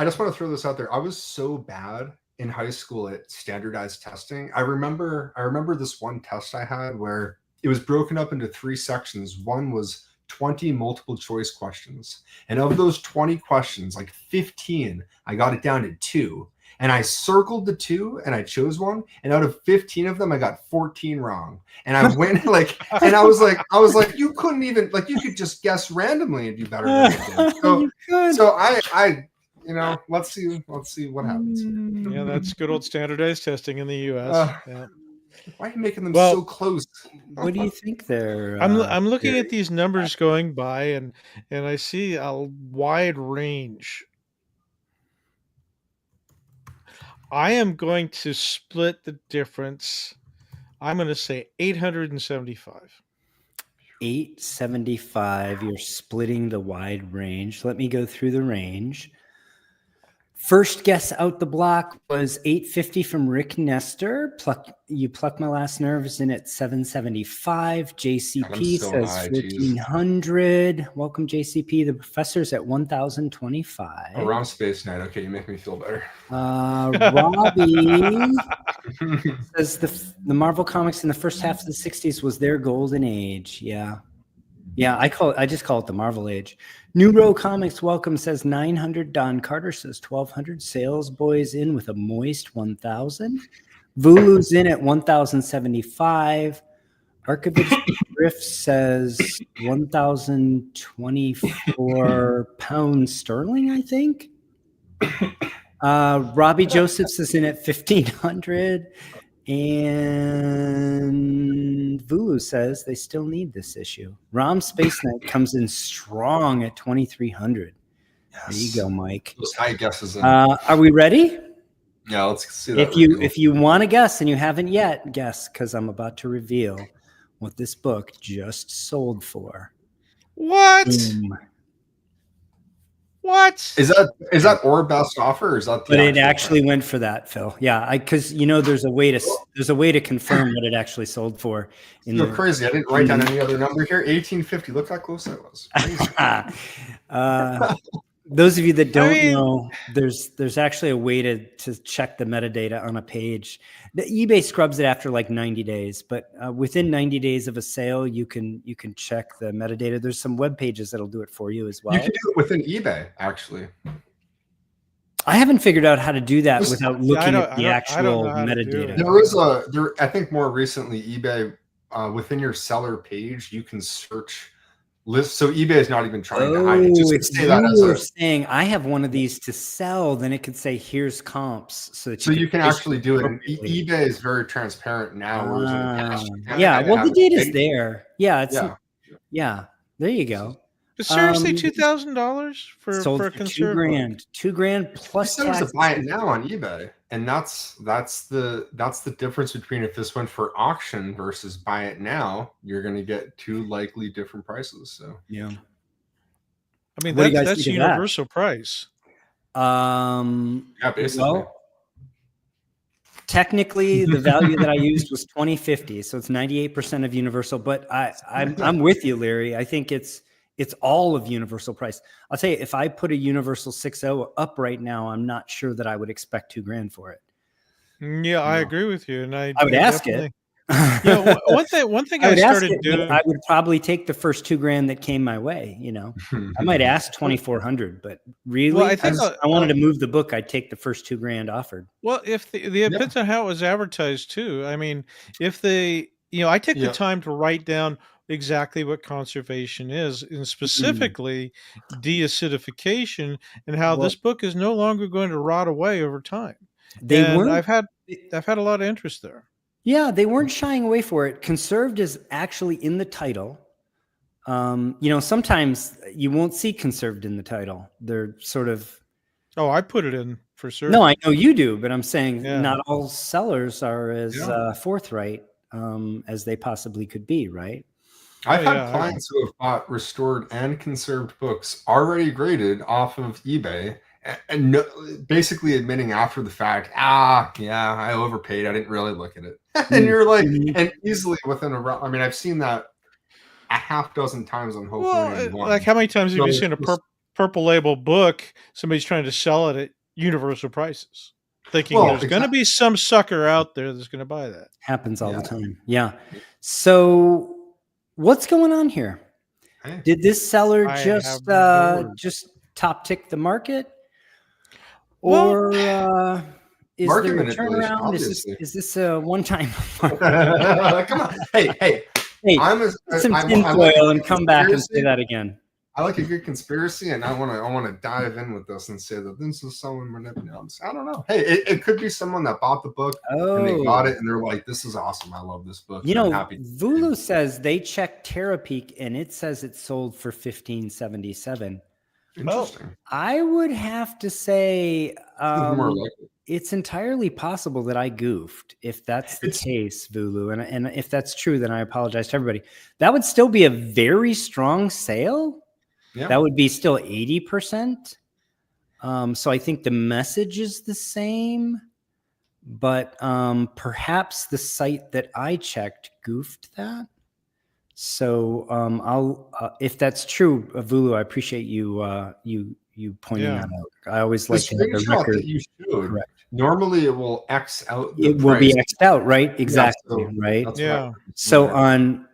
just want to throw this out there. I was so bad in high school at standardized testing. I remember this one test I had where it was broken up into 3 sections. One was 20 multiple choice questions. And of those 20 questions, like 15, I got it down to 2. And I circled the 2 and I chose one. And out of 15 of them, I got 14 wrong. And I went and I was like, you couldn't even, you could just guess randomly and do better than I did. So I let's see what happens. Yeah, that's good old standardized testing in the U.S. Yeah. Why are you making them so close? What do you think there? I'm looking at these numbers going by, and I see a wide range. I am going to split the difference. I'm going to say 875. 875. You're splitting the wide range. Let me go through the range. First guess out the block was 850 from Rick Nestor. You pluck my last nerves in at 775. JCP says 1400. Welcome, JCP. The professor's at 1025. Around Space Night. Okay, you make me feel better. Robbie says the Marvel comics in the first half of the 60s was their golden age. Yeah. I just call it the Marvel age. New Row Comics welcome says 900. Don Carter says 1200. Sales Boys in with a moist 1000. Vulu's in at 1075. Archivist Griff says 1024 pounds sterling, I think. Robbie Josephs is in at 1500. And Vulu says they still need this issue. Rom Space Knight comes in strong at 2,300. Yes. There you go, Mike. Those high guesses. Are we ready? Yeah, let's see that. If you want to guess and you haven't yet, guess, because I'm about to reveal what this book just sold for. What? What is that or best offer? Or is that? But it actually went for that, Phil. Yeah, because there's a way to confirm what it actually sold for. You're crazy. I didn't write down any other number here. 1850. Look how close that was. Those of you that don't know, there's actually a way to check the metadata on a page. The eBay scrubs it after like 90 days, but within 90 days of a sale, you can check the metadata. There's some web pages that'll do it for you as well. You can do it within eBay, actually. I haven't figured out how to do that without looking at the actual metadata. I think more recently, eBay within your seller page, you can search lists. So eBay is not even trying to hide it. Just say that as saying I have one of these to sell, then it could say here's comps, so you can actually do it. And eBay is very transparent now. Well, the data's there. Yeah, there you go. But seriously, $2,000 for a Conserved $2,000 plus tax. To buy it now on eBay, and that's the difference between if this went for auction versus buy it now. You're going to get 2 likely different prices. So yeah, I mean that's universal price. Yeah, basically. Well, technically, the value that I used was 2050, so it's 98% of universal. But I'm with you, Larry. I think it's all of universal price. I'll tell you, if I put a universal 6.0 up right now, I'm not sure that I would expect $2,000 for it. Yeah, I agree with you. And I would ask it. One thing I started doing, I would probably take the first $2,000 that came my way. I might ask 2,400, but really, I wanted to move the book. I'd take the first $2,000 offered. Well, if it depends on how it was advertised too. I mean, if I take the time to write down exactly what conservation is, and specifically deacidification, and how Well, this book is no longer going to rot away over time. they And weren't. I've had a lot of interest there. Yeah, they weren't shying away for it. Conserved is actually in the title. Sometimes you won't see conserved in the title. They're sort of. Oh, I put it in for sure. No, I know you do, but I'm saying not all sellers are as forthright as they possibly could be, right? I've had clients who have bought restored and conserved books already graded off of eBay, and basically admitting after the fact, I overpaid. I didn't really look at it. And you're like, and easily within I've seen that a half dozen times on Hope 181. Like, how many times have you seen a purple label book, somebody's trying to sell it at universal prices, thinking there's going to be some sucker out there that's going to buy that? Happens all the time. Yeah. So what's going on here? Hey. Did this seller just top tick the market? Or is there a turnaround? Is this a one-time? Come on. Hey. I'm some tinfoil and come back and say that again. I like a good conspiracy, and I want to dive in with this and say that this is someone manipulating. I don't know. Hey, it could be someone that bought the book and they got it, and they're like, "This is awesome. I love this book." Vulu says they checked Terapeak, and it says it sold for $15.77. Interesting. I would have to say it's entirely possible that I goofed. If that's the case, Vulu, and if that's true, then I apologize to everybody. That would still be a very strong sale. Yeah. That would be still 80%. So I think the message is the same, but perhaps the site that I checked goofed that. So I'll if that's true, Vulu, I appreciate you pointing that out. I always like to have the record. That you showed. Correct. Normally, it will X out. It will be X'd out, right? Exactly, right. Yeah. So on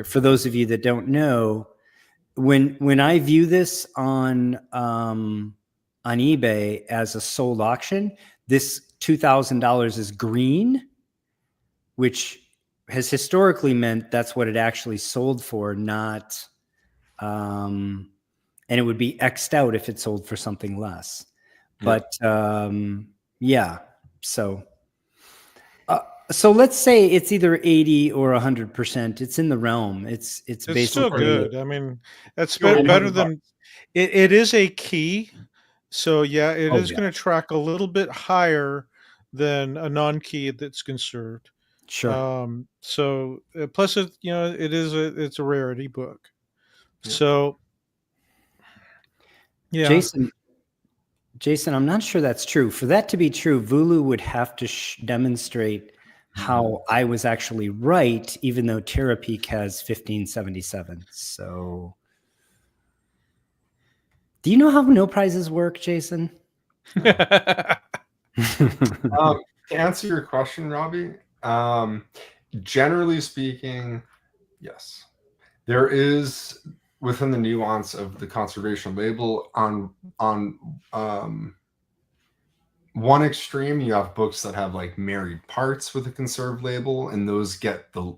for those of you that don't know, when I view this on eBay as a sold auction, this $2,000 is green, which has historically meant that's what it actually sold for, not and it would be X'd out if it sold for something less. But so let's say it's either 80 or 100%. It's in the realm. It's basically still good. I mean, that's better than it is a key. So it is going to track a little bit higher than a non-key that's conserved. Sure. So plus it's a rarity book. Yeah. So Jason, I'm not sure that's true. For that to be true, Vulu would have to demonstrate how I was actually right, even though Terapeak has 1577. So do you know how no prizes work, Jason? To answer your question, Robbie, generally speaking, yes. There is, within the nuance of the conservation label, on one extreme, you have books that have like married parts with a conserved label, and those get the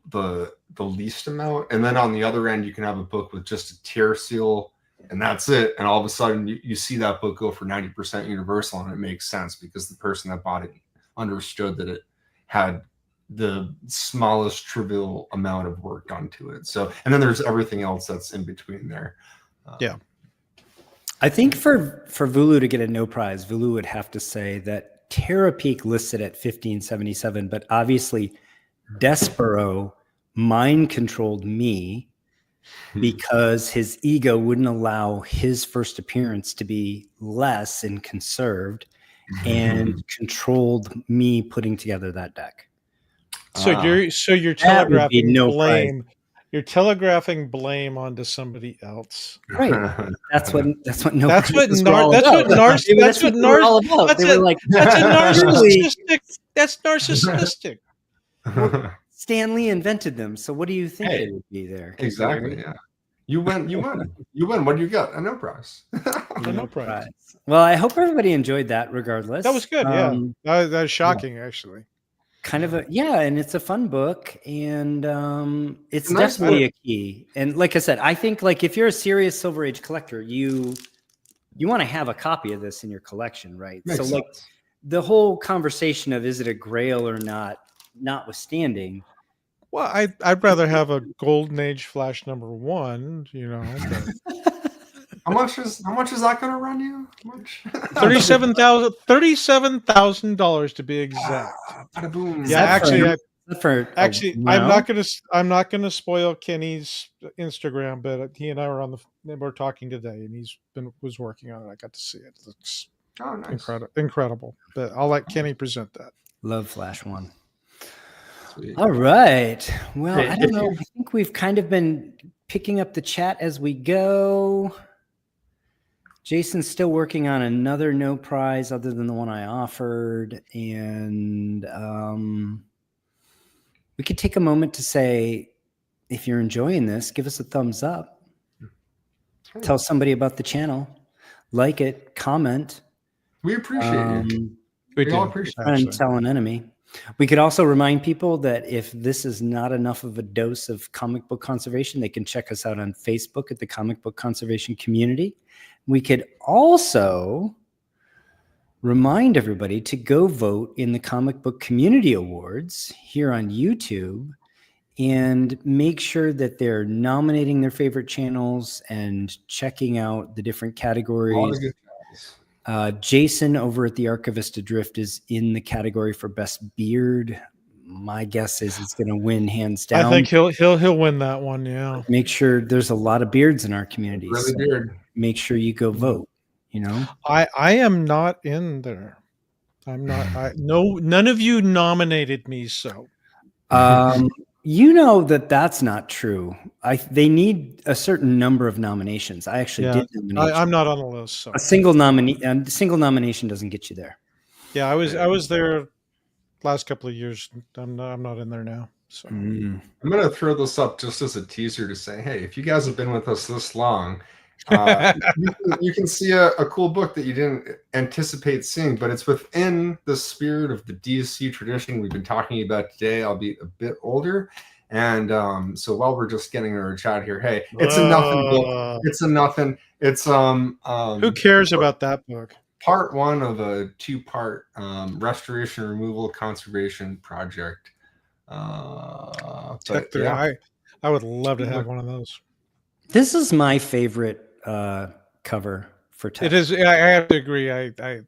least amount. And then on the other end, you can have a book with just a tear seal, and that's it. And all of a sudden, you see that book go for 90% universal, and it makes sense because the person that bought it understood that it had the smallest trivial amount of work done to it. So, and then there's everything else that's in between there. I think for Vulu to get a no prize, Vulu would have to say that Terapeak listed at 1577, but obviously Despero mind controlled me because his ego wouldn't allow his first appearance to be less and conserved, and controlled me putting together that deck. So you're telegraphing blame. You're telegraphing blame onto somebody else. Right. That's what That's what narcissistic. Stanley invented them. So what do you think it would be there? Exactly. Yeah. You win. What do you get? A no prize. No prize. Well, I hope everybody enjoyed that regardless. That was good. That was shocking, actually. kind of and it's a fun book, and it's Nice definitely book. a key. And like I said, I think like if you're a serious Silver Age collector, you want to have a copy of this in your collection, right? Makes so like sense. the whole conversation of is it a grail or not, notwithstanding. Well, I'd rather have a Golden Age Flash #1, you know. But How much is that going to run you? How much? $37,000 to be exact. Bada boom. Yeah, actually, I'm no? not gonna spoil Kenny's Instagram, but he and I were talking today, and was working on it. I got to see it. It looks nice. incredible. But I'll let Kenny present that. Love Flash 1. Sweet. All right. Well, Hey, I don't know. I think we've kind of been picking up the chat as we go. Jason's still working on another no prize other than the one I offered. And we could take a moment to say, if you're enjoying this, give us a thumbs up. Tell somebody about the channel. Like it. Comment. We appreciate you. We all appreciate it. Friend, tell an enemy. We could also remind people that if this is not enough of a dose of comic book conservation, they can check us out on Facebook at the Comic Book Conservation Community. We could also remind everybody to go vote in the Comic Book Community Awards here on YouTube and make sure that they're nominating their favorite channels and checking out the different categories. Jason over at the Archivist Adrift is in the category for Best Beard. My guess is it's going to win hands down. I think he'll win that one. Yeah. Make sure there's a lot of beards in our community. Really beard. Make sure you go vote. You know, I am not in there. I'm not. None of you nominated me, so. You know that's not true. They need a certain number of nominations. I actually did nominate. I'm not on the list. So. A single nomination doesn't get you there. Yeah, I was there last couple of years. I'm not in there now. So I'm gonna throw this up just as a teaser to say, hey, if you guys have been with us this long, you can see a cool book that you didn't anticipate seeing, but it's within the spirit of the DC tradition we've been talking about today, albeit a bit older. And so while we're just getting our chat here, hey, it's a nothing book. It's a nothing. It's who cares about that book? Part 1 of a 2-part restoration, removal, conservation project. But yeah. I would love to have one of those. This is my favorite cover for text. It is. I have to agree.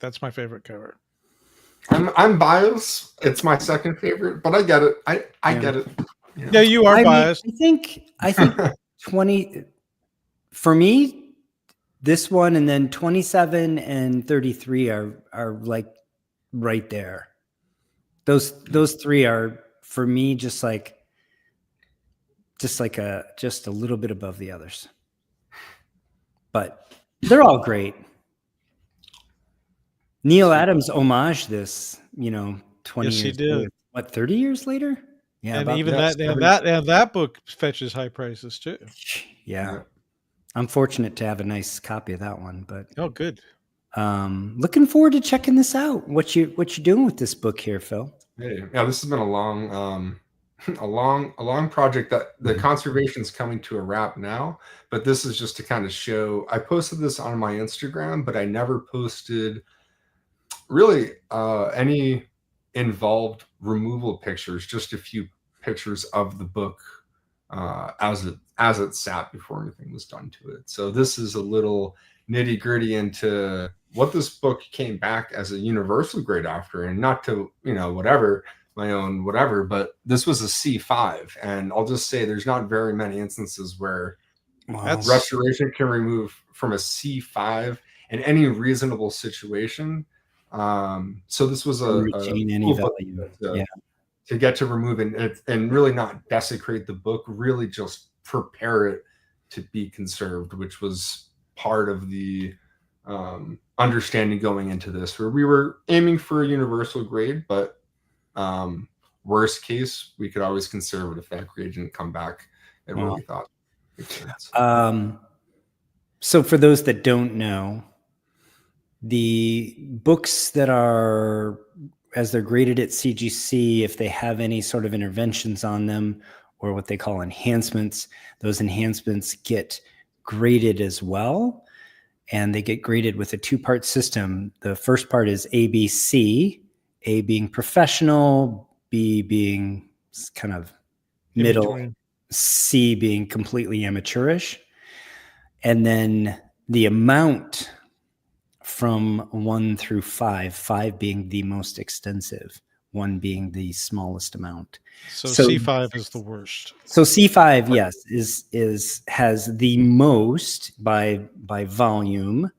That's my favorite cover. I'm biased. It's my second favorite, but I get it. I get it. Yeah, you are biased. I think 20 for me. This one and then 27 and 33 are like right there. Those 3 are for me just a little bit above the others. But they're all great. Neil Adams homaged this, 20 yes, years he did. later. What, 30 years later? Yeah, and even that book fetches high prices too. Yeah. I'm fortunate to have a nice copy of that one, but good. Looking forward to checking this out. What you doing with this book here, Phil? Hey, yeah, this has been a long project that the conservation's coming to a wrap now, but this is just to kind of show. I posted this on my Instagram, but I never posted really any involved removal pictures, just a few pictures of the book as it sat before anything was done to it. So this is a little nitty gritty into what this book came back as a universal grade after, and not to, my own whatever, but this was a C5. And I'll just say there's not very many instances where restoration can remove from a C5 in any reasonable situation. So this was a any value. To get to remove and really not desecrate the book, really just prepare it to be conserved, which was part of the understanding going into this, where we were aiming for a universal grade, but worst case, we could always conserve it if that grade didn't come back at what we thought. So for those that don't know, the books that are graded at CGC, if they have any sort of interventions on them or what they call enhancements, those enhancements get graded as well. And they get graded with a 2-part system. The first part is ABC, A being professional, B being kind of middle, C being completely amateurish. And then the amount from 1 through 5, 5 being the most extensive, 1 being the smallest amount. So C5 is the worst. So C5, yes, has the most by volume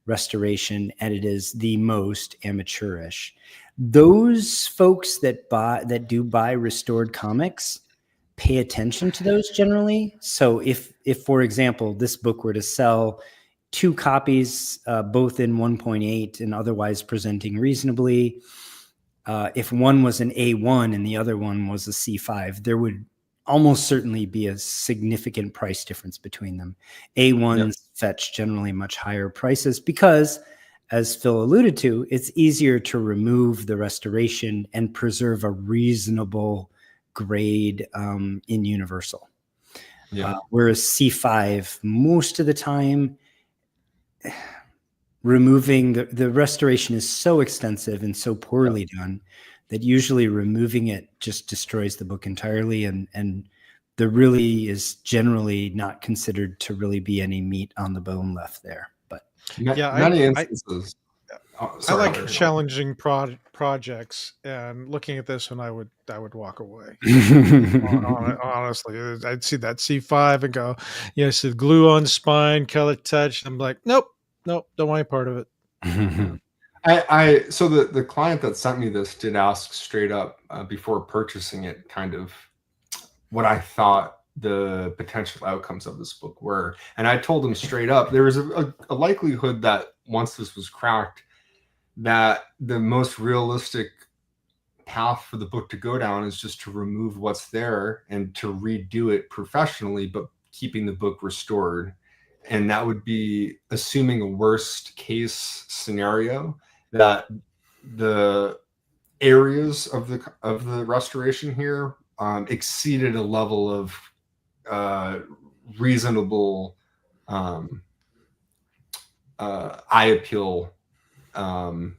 restoration, and it is the most amateurish. Those folks that do buy restored comics pay attention to those generally. So if for example, this book were to sell 2 copies, both in 1.8 and otherwise presenting reasonably, if one was an A1 and the other one was a C5, there would almost certainly be a significant price difference between them. A1s fetch generally much higher prices because, as Phil alluded to, it's easier to remove the restoration and preserve a reasonable grade in Universal. Whereas C5, most of the time, removing the restoration is so extensive and so poorly done that usually removing it just destroys the book entirely, and there really is generally not considered to really be any meat on the bone left there. But many instances. I like challenging projects, and looking at this one, I would walk away. Honestly, I'd see that C5 and go, yes, the glue on spine, color touch. I'm like, nope, don't want any part of it. So the client that sent me this did ask straight up before purchasing it, kind of what I thought the potential outcomes of this book were, and I told him straight up there was a likelihood that once this was cracked, that the most realistic path for the book to go down is just to remove what's there and to redo it professionally, but keeping the book restored. And that would be assuming a worst case scenario, that the areas of the restoration here exceeded a level of reasonable eye appeal. I'm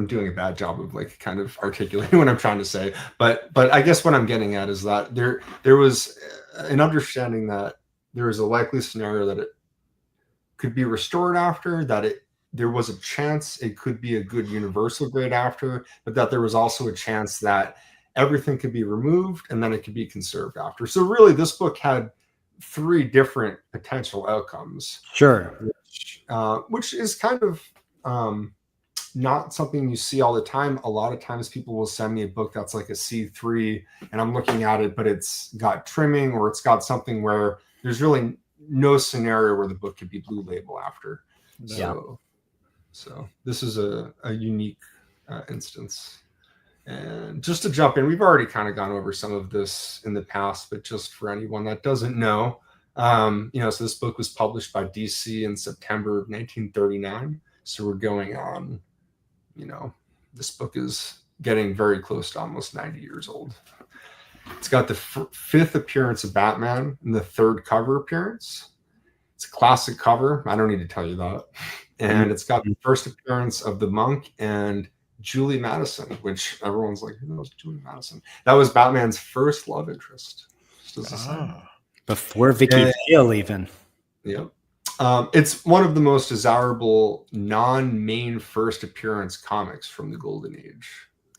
doing a bad job of like kind of articulating what I'm trying to say, but I guess what I'm getting at is that there was an understanding that there is a likely scenario that it could be restored after, that there was a chance it could be a good universal grade after, but that there was also a chance that everything could be removed and then it could be conserved after. So really this book had 3 different potential outcomes. Sure. Which is kind of not something you see all the time. A lot of times people will send me a book that's like a C3 and I'm looking at it, but it's got trimming or it's got something where there's really no scenario where the book could be blue label after. So this is a unique instance. And just to jump in, we've already kind of gone over some of this in the past, but just for anyone that doesn't know, so this book was published by DC in September of 1939. So we're going on, this book is getting very close to almost 90 years old. It's got the 5th appearance of Batman and the 3rd cover appearance. It's a classic cover. I don't need to tell you that. And it's got the 1st appearance of the Monk and Julie Madison, which everyone's like, who knows Julie Madison? That was Batman's first love interest. Just as a sign. Before Vicky Vale even. Yep. It's one of the most desirable non-main first appearance comics from the Golden Age.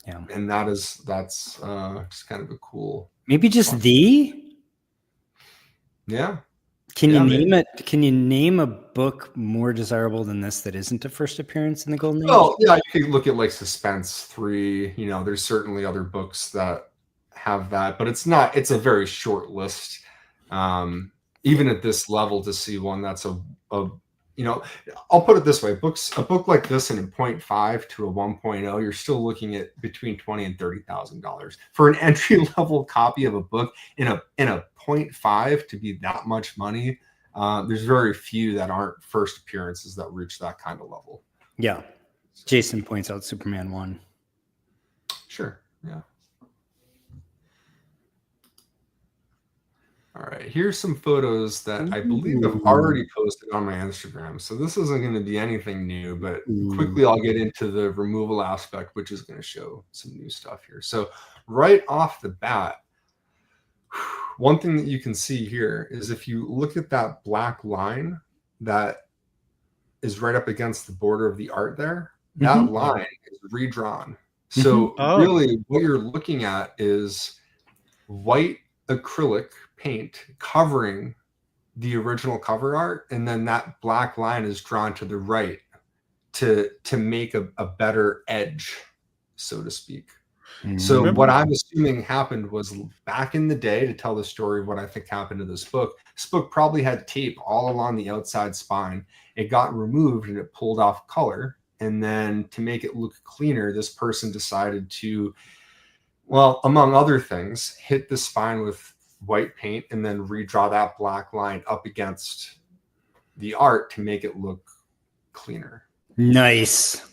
Yeah. And that's just kind of a cool. Maybe just one. Yeah. Can you name it? Can you name a book more desirable than this that isn't a first appearance in the Golden Age? Well, yeah, you could look at like Suspense 3. There's certainly other books that have that, but it's a very short list. Even at this level, to see one that's I'll put it this way: a book like this in a 0.5 to a 1.0, you're still looking at between $20,000 and $30,000 for an entry level copy of a book in a 0.5 to be that much money. There's very few that aren't first appearances that reach that kind of level. Yeah, Jason points out Superman 1. Sure. Yeah. All right. Here's some photos that I believe I've already posted on my Instagram. So this isn't going to be anything new, but quickly I'll get into the removal aspect, which is going to show some new stuff here. So right off the bat, one thing that you can see here is if you look at that black line that is right up against the border of the art there, that line is redrawn. So really what you're looking at is white acrylic paint covering the original cover art, and then that black line is drawn to the right to make a better edge, so to speak. So what I'm assuming happened was back in the day, to tell the story of what I think happened to this book probably had tape all along the outside spine. It got removed and it pulled off color. And then to make it look cleaner, this person decided to, well, among other things, hit the spine with white paint and then redraw that black line up against the art to make it look cleaner. Nice.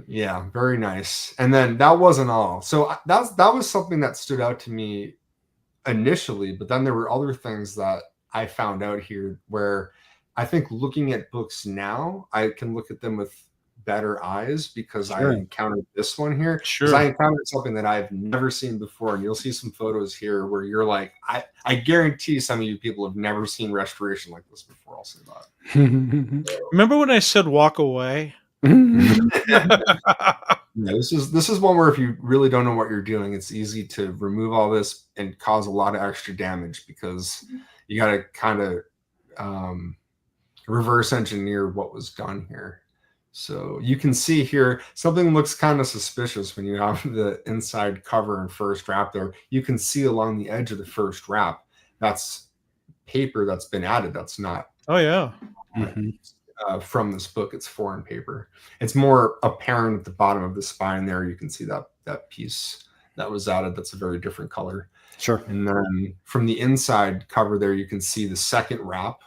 Yeah, very nice. And then that wasn't all. So that was something that stood out to me initially, but then there were other things that I found out here where I think looking at books now, I can look at them with better eyes because I encountered this one here. Because I encountered something that I've never seen before. And you'll see some photos here where you're like, I guarantee some of you people have never seen restoration like this before. I'll say that. Remember when I said walk away? No, this is one where if you really don't know what you're doing, it's easy to remove all this and cause a lot of extra damage because you got to kind of reverse engineer what was done here. So you can see here something looks kind of suspicious when you have the inside cover and first wrap there. You can see along the edge of the first wrap that's paper that's been added. That's not. Oh yeah. From this book, it's foreign paper. It's more apparent at the bottom of the spine there. You can see that piece that was added. That's a very different color. Sure. And then from the inside cover there, you can see the second wrap,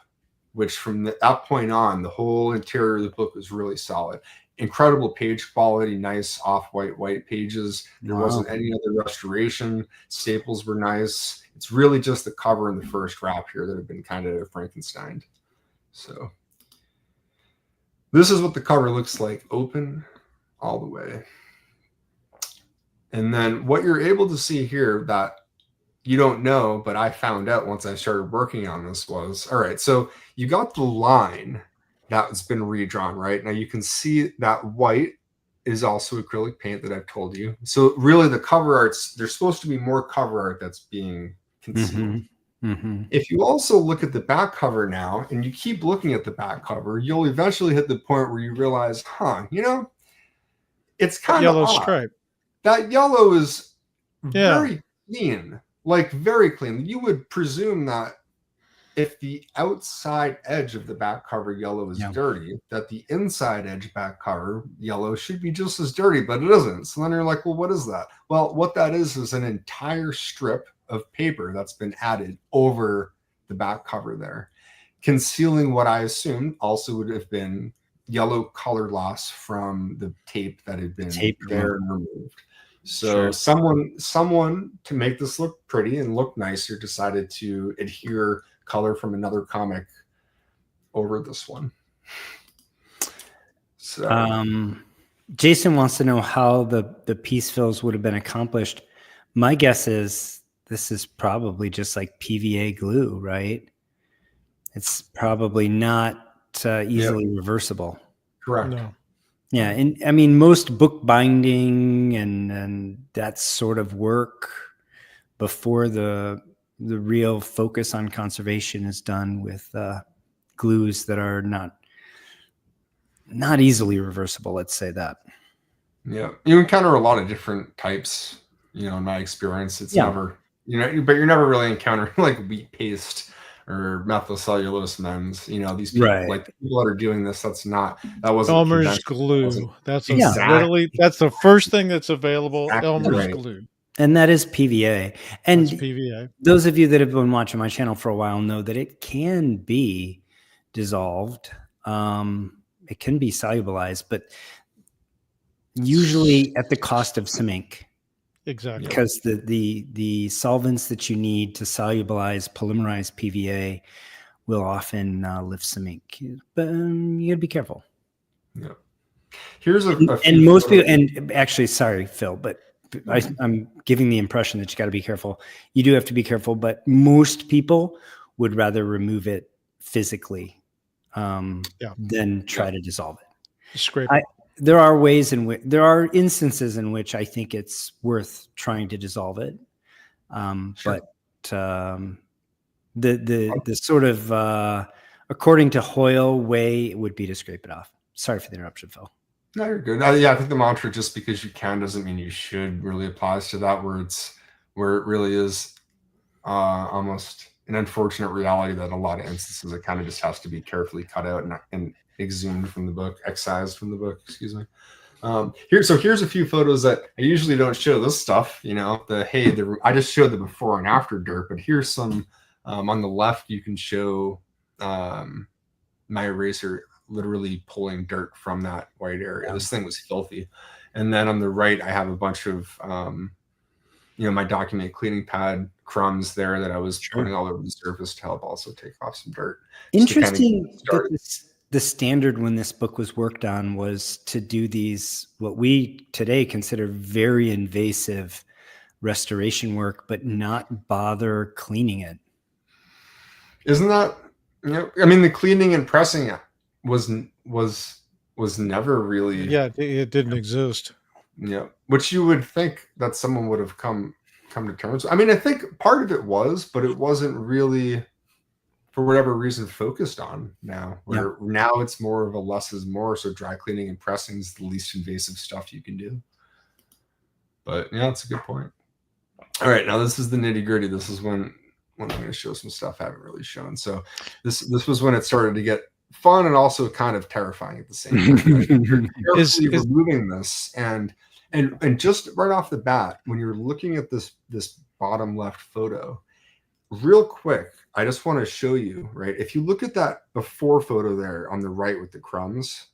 which from that point on, the whole interior of the book was really solid. Incredible page quality, nice white pages. There wasn't any other restoration. Staples were nice. It's really just the cover and the first wrap here that have been kind of Frankensteined. So this is what the cover looks like, open all the way. And then what you're able to see here that you don't know, but I found out once I started working on this was, all right, so you got the line that's been redrawn, right? Now you can see that white is also acrylic paint that I've told you. So really the cover arts, there's supposed to be more cover art that's being concealed. If you also look at the back cover now and you keep looking at the back cover, you'll eventually hit the point where you realize, it's kind of yellow odd. stripe. That yellow is very clean, like very clean. You would presume that if the outside edge of the back cover yellow is dirty, that the inside edge back cover yellow should be just as dirty, but it isn't. So then you're like, well, what is that? Well, what that is an entire strip of paper that's been added over the back cover there, concealing what I assumed also would have been yellow color loss from the tape that had been there and removed. So someone to make this look pretty and look nicer decided to adhere color from another comic over this one. So Jason wants to know how the piece fills would have been accomplished. My guess is this is probably just like PVA glue, right? It's probably not easily reversible. Correct. No. Yeah, and I mean most book binding and that sort of work before the real focus on conservation is done with glues that are not easily reversible. Let's say that. Yeah, you encounter a lot of different types. In my experience, it's never but you're never really encountering like wheat paste or methylcellulose MEMS. These people like the people that are doing this. That wasn't Elmer's glue. That's literally that's the first thing that's available. Elmer's glue. And that is PVA. And that's PVA. Those of you that have been watching my channel for a while know that it can be dissolved. It can be solubilized, but usually at the cost of some ink. Exactly. Because the solvents that you need to polymerize PVA will often lift some ink, but you gotta be careful. Yeah. Here's a and few most photos. people, and actually, sorry, Phil, but I'm giving the impression that you got to be careful. You do have to be careful, but most people would rather remove it physically than try to dissolve it. Scrape. There are ways there are instances in which I think it's worth trying to dissolve it, but the sort of according to Hoyle way would be to scrape it off. Sorry for the interruption, Phil. No, you're good. Yeah, I think the mantra "just because you can doesn't mean you should" really applies to that, where it really is almost an unfortunate reality that in a lot of instances it kind of just has to be carefully cut out and exhumed from the book, excised from the book. Excuse me. Here's a few photos that I usually don't show this stuff. I just showed the before and after dirt, but here's some on the left. You can show my eraser literally pulling dirt from that white area. Yeah. This thing was filthy. And then on the right, I have a bunch of, my document cleaning pad crumbs there that I was putting all over the surface to help also take off some dirt. Interesting that the standard when this book was worked on was to do these, what we today consider very invasive restoration work, but not bother cleaning it. Isn't that, the cleaning and pressing it was never really. Yeah, it didn't exist. Yeah, which you would think that someone would have come to terms. I think part of it was, but it wasn't really, for whatever reason, focused on now. Now it's more of a less is more. So dry cleaning and pressing is the least invasive stuff you can do. But yeah, that's a good point. All right, now this is the nitty gritty. This is when I'm going to show some stuff I haven't really shown. So this was when it started to get fun and also kind of terrifying at the same time. Carefully removing this and just right off the bat, when you're looking at this bottom left photo, real quick, I just want to show you, right? If you look at that before photo there on the right with the crumbs,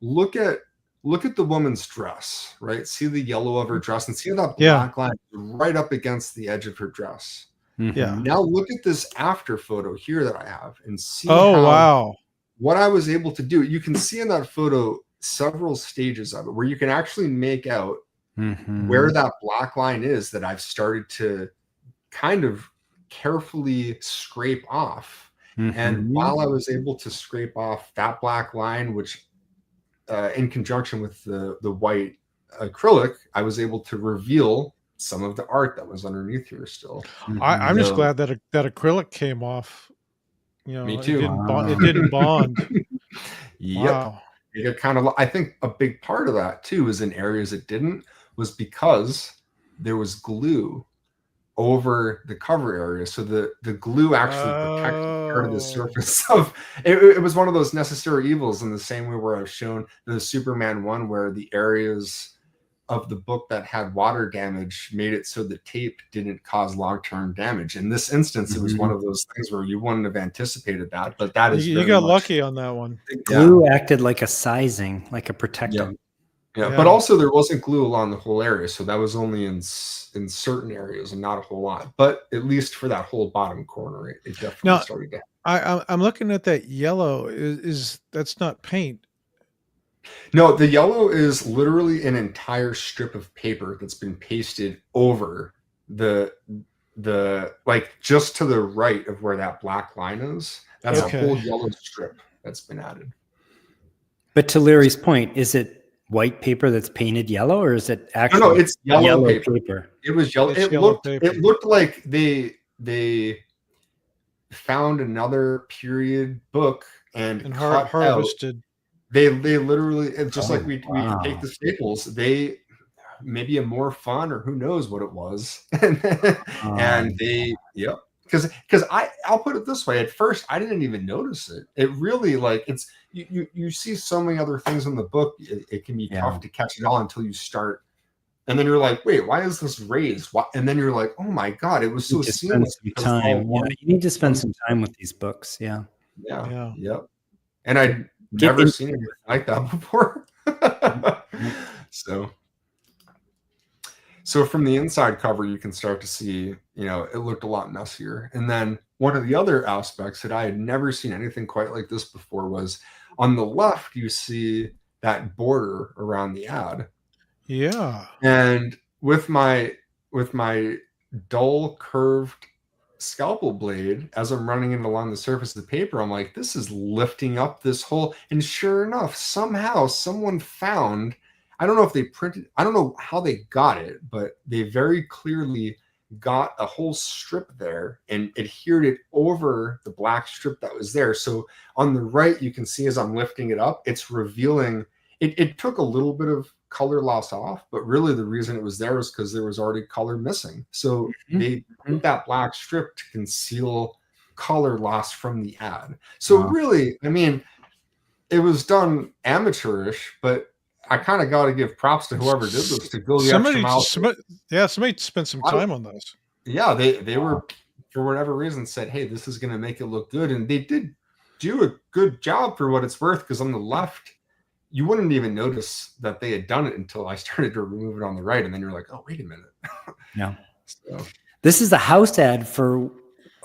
look at the woman's dress, right? See the yellow of her dress and see that black line right up against the edge of her dress. Yeah. Now look at this after photo here that I have and see what I was able to do. You can see in that photo several stages of it where you can actually make out where that black line is that I've started to kind of carefully scrape off. And while I was able to scrape off that black line, which in conjunction with the white acrylic, I was able to reveal some of the art that was underneath here still. I'm just glad that acrylic came off. Me too. It didn't bond. Yep. Wow. It kind of, I think a big part of that too is in areas it didn't was because there was glue over the cover area. So the glue actually protected part of the surface of it. It was one of those necessary evils in the same way where I've shown the Superman one where the areas of the book that had water damage made it so the tape didn't cause long-term damage. In this instance, it was one of those things where you wouldn't have anticipated that, but that is you got lucky on that one. Glue acted like a sizing, like a protectant. Yeah, but also there wasn't glue along the whole area, so that was only in certain areas and not a whole lot. But at least for that whole bottom corner, it definitely started to happen. I'm looking at that yellow. Is that's not paint? No, the yellow is literally an entire strip of paper that's been pasted over the like just to the right of where that black line is. That's a whole yellow strip that's been added. But to Larry's point, is it white paper that's painted yellow, or is it actually no, it's yellow paper. It was yellow. It looked like they found another period book and harvested. They literally, just like we take the staples, they maybe a more fun or who knows what it was, and they because I'll put it this way. At first, I didn't even notice it. It really it's you see so many other things in the book. It can be tough to catch it all until you start, and then you're like, wait, why is this raised? Why? And then you're like, oh my god, it was so seamless. You need to spend some time with these books. Yeah. And I. Never seen anything like that before. So from the inside cover, you can start to see, it looked a lot messier. And then one of the other aspects that I had never seen anything quite like this before was on the left, you see that border around the ad. Yeah. And with my dull curved scalpel blade, as I'm running it along the surface of the paper, I'm like, this is lifting up this whole, and sure enough, somehow someone found, I don't know if they printed, I don't know how they got it, but they very clearly got a whole strip there and adhered it over the black strip that was there. So on the right, you can see as I'm lifting it up, it's revealing, it took a little bit of color loss off, but really the reason it was there was because there was already color missing. So they put that black strip to conceal color loss from the ad. So really, I mean, it was done amateurish, but I kind of got to give props to whoever did this to go the extra mile. Somebody spent some time on this. Yeah, they were, for whatever reason, said, hey, this is going to make it look good. And they did do a good job for what it's worth, because on the left, you wouldn't even notice that they had done it until I started to remove it on the right. And then you're like, oh, wait a minute. Yeah. So. This is the house ad for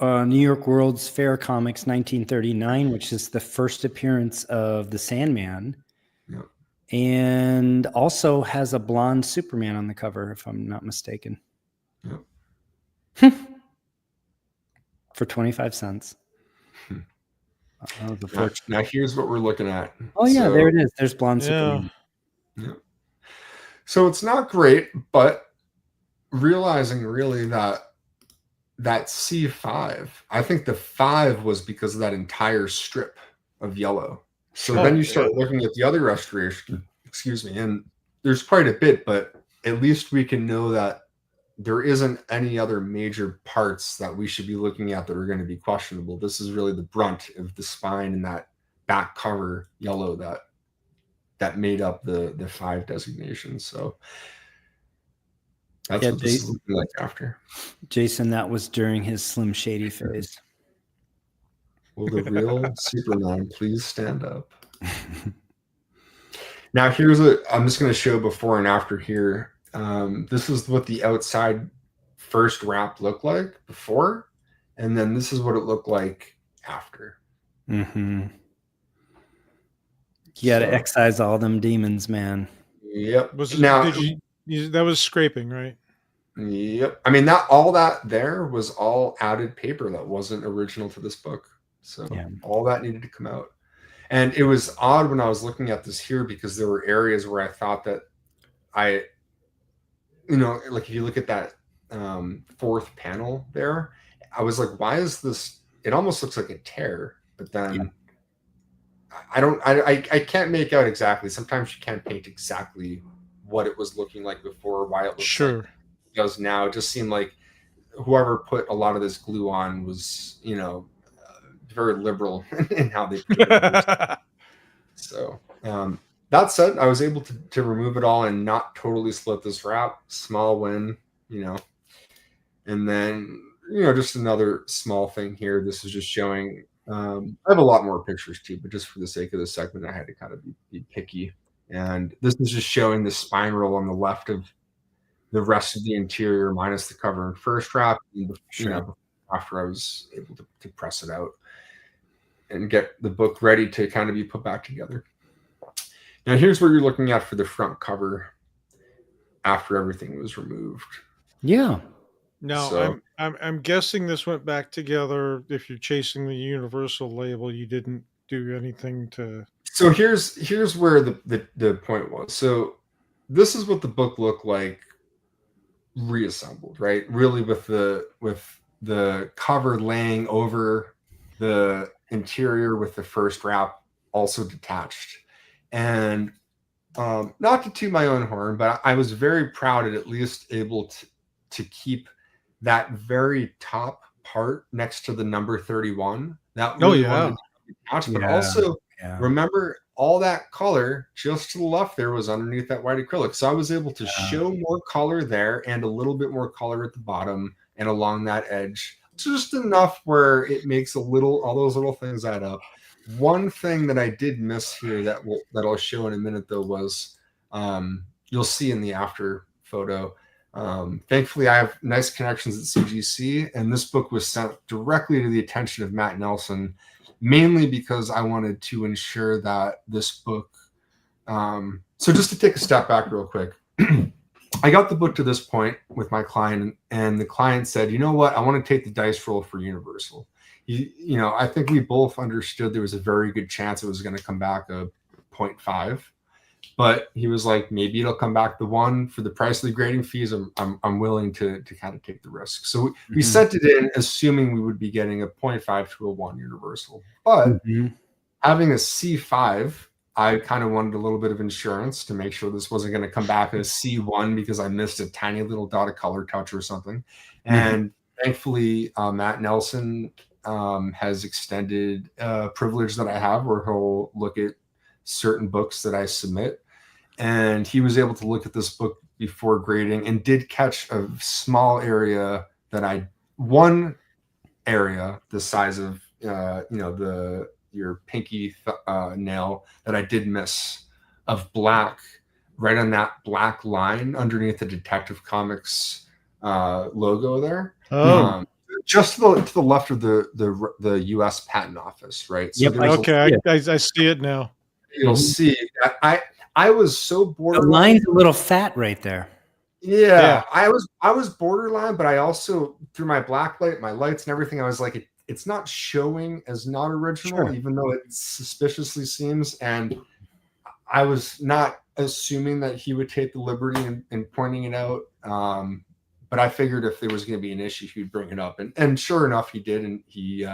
New York World's Fair Comics 1939, which is the first appearance of the Sandman. Yep. And also has a blonde Superman on the cover, if I'm not mistaken. Yep. For 25 cents. Now here's what we're looking at. Oh yeah, there it is. There's blonde Superman. Yeah. So it's not great, but realizing really that C5, I think the 5 was because of that entire strip of yellow. So then you start looking at the other restoration, and there's quite a bit, but at least we can know that there isn't any other major parts that we should be looking at that are going to be questionable. This is really the brunt of the spine and that back cover yellow that made up the 5 designation. So that's what this is looking like after. Jason, that was during his Slim Shady phase. Will the real Superman please stand up? Now I'm just going to show before and after here. This is what the outside first wrap looked like before, and then this is what it looked like after. Mm-hmm. You got to excise all them demons, man. Yep. That was scraping, right? Yep. I mean, all that there was all added paper that wasn't original to this book. So all that needed to come out. And it was odd when I was looking at this here, because there were areas where I thought that like if you look at that fourth panel there, I was like, why is this? It almost looks like a tear, but then I can't make out exactly. Sometimes you can't paint exactly what it was looking like before, why it looks like it does now. It just seemed like whoever put a lot of this glue on was, very liberal in how they put it. So that said, I was able to remove it all and not totally split this wrap. Small win, and then just another small thing here. This is just showing. I have a lot more pictures too, but just for the sake of this segment, I had to kind of be picky. And this is just showing the spine roll on the left of the rest of the interior minus the cover and first wrap. After I was able to press it out and get the book ready to kind of be put back together. Now here's what you're looking at for the front cover after everything was removed. Yeah. Now I'm guessing this went back together. If you're chasing the Universal label, you didn't do anything to. So here's where the point was. So this is what the book looked like reassembled, right? Really with the cover laying over the interior with the first wrap also detached. And not to toot my own horn, but I was very proud at least able to keep that very top part next to the number 31. That really wanted to be detached, but also remember all that color just to the left there was underneath that white acrylic. So I was able to show more color there and a little bit more color at the bottom and along that edge. Just enough where it makes all those little things add up. One thing that I did miss here that I'll show in a minute though was you'll see in the after photo Thankfully, I have nice connections at CGC, and this book was sent directly to the attention of Matt Nelson, mainly because I wanted to ensure that this book. So just to take a step back real quick, I got the book to this point with my client, and the client said, "You know what? I want to take the dice roll for Universal." I think we both understood there was a very good chance it was going to come back a 0.5. But he was like, maybe it'll come back the 1 for the price of the grading fees. I'm willing to kind of take the risk. So we sent it in assuming we would be getting a 0.5 to a 1 Universal. But having a C5, I kind of wanted a little bit of insurance to make sure this wasn't going to come back as C1 because I missed a tiny little dot of color touch or something. And thankfully, Matt Nelson has extended a privilege that I have where he'll look at certain books that I submit. And he was able to look at this book before grading and did catch a small area one area the size of, your pinky nail that I did miss of black right on that black line underneath the Detective Comics logo there. Just to the left of the U.S. Patent Office, right? So okay, I see it now. You'll see that I was so borderline. The line's a little fat right there. Yeah, I was borderline, but I also through my black light, my lights and everything, I was like, it's not showing as not original, even though it suspiciously seems. And I was not assuming that he would take the liberty in pointing it out. But I figured if there was going to be an issue, he'd bring it up, and sure enough, he did, and he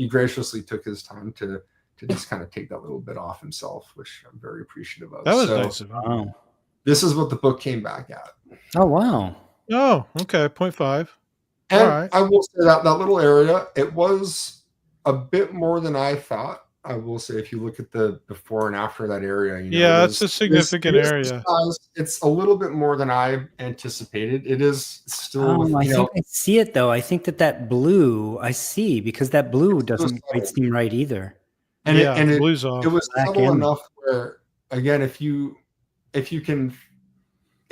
graciously took his time to just kind of take that little bit off himself, which I'm very appreciative of. That was nice of him. Wow. This is what the book came back at. Oh, wow. Oh, okay, 0.5. And all right. I will say that little area, it was a bit more than I thought. I will say, if you look at the before and after that area, it's a significant area. It's a little bit more than I anticipated. It is still. I think I see it though. I think that blue I see because that blue doesn't quite seem right either. And it blue's off. It was subtle enough where, again, if you can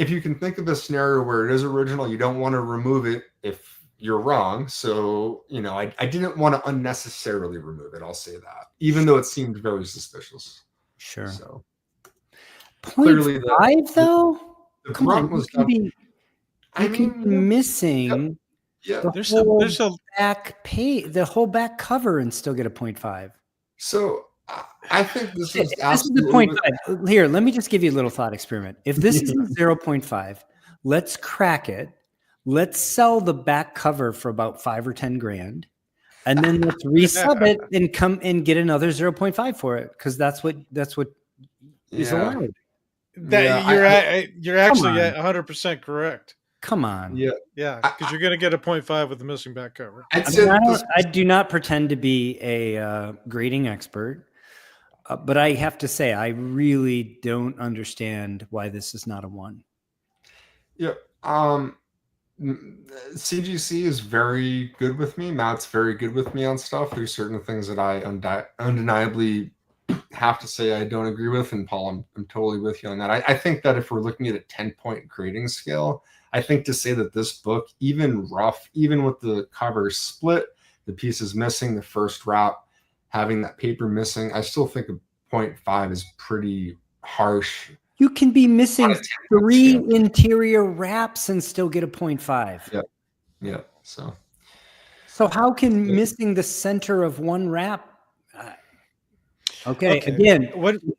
think of a scenario where it is original, you don't want to remove it if you're wrong. So, I didn't want to unnecessarily remove it. I'll say that, even though it seemed very suspicious. Sure. So 0.5 though? The Come on, was missing there's a back page, the whole back cover, and still get a 0.5. So I think this is the 0.5. Here, let me just give you a little thought experiment. If this is 0.5, let's crack it. Let's sell the back cover for about $5 or $10,000, and then let's resub it and come and get another 0.5 for it, because that's what is allowed. You're actually at 100% correct. Come on. Yeah, because you're going to get a 0.5 with the missing back cover. I do not pretend to be a grading expert, but I have to say I really don't understand why this is not a 1. Yeah. CGC is very good with me. Matt's very good with me on stuff. There's certain things that I undeniably have to say I don't agree with, and Paul, I'm totally with you on that. I think that if we're looking at a 10-point grading scale, I think to say that this book, even rough, even with the cover split, the pieces missing, the first wrap, having that paper missing, I still think a 0.5 is pretty harsh. You can be missing 3 interior wraps and still get a 0.5. Yeah. So how can missing the center of one wrap? Okay. Again,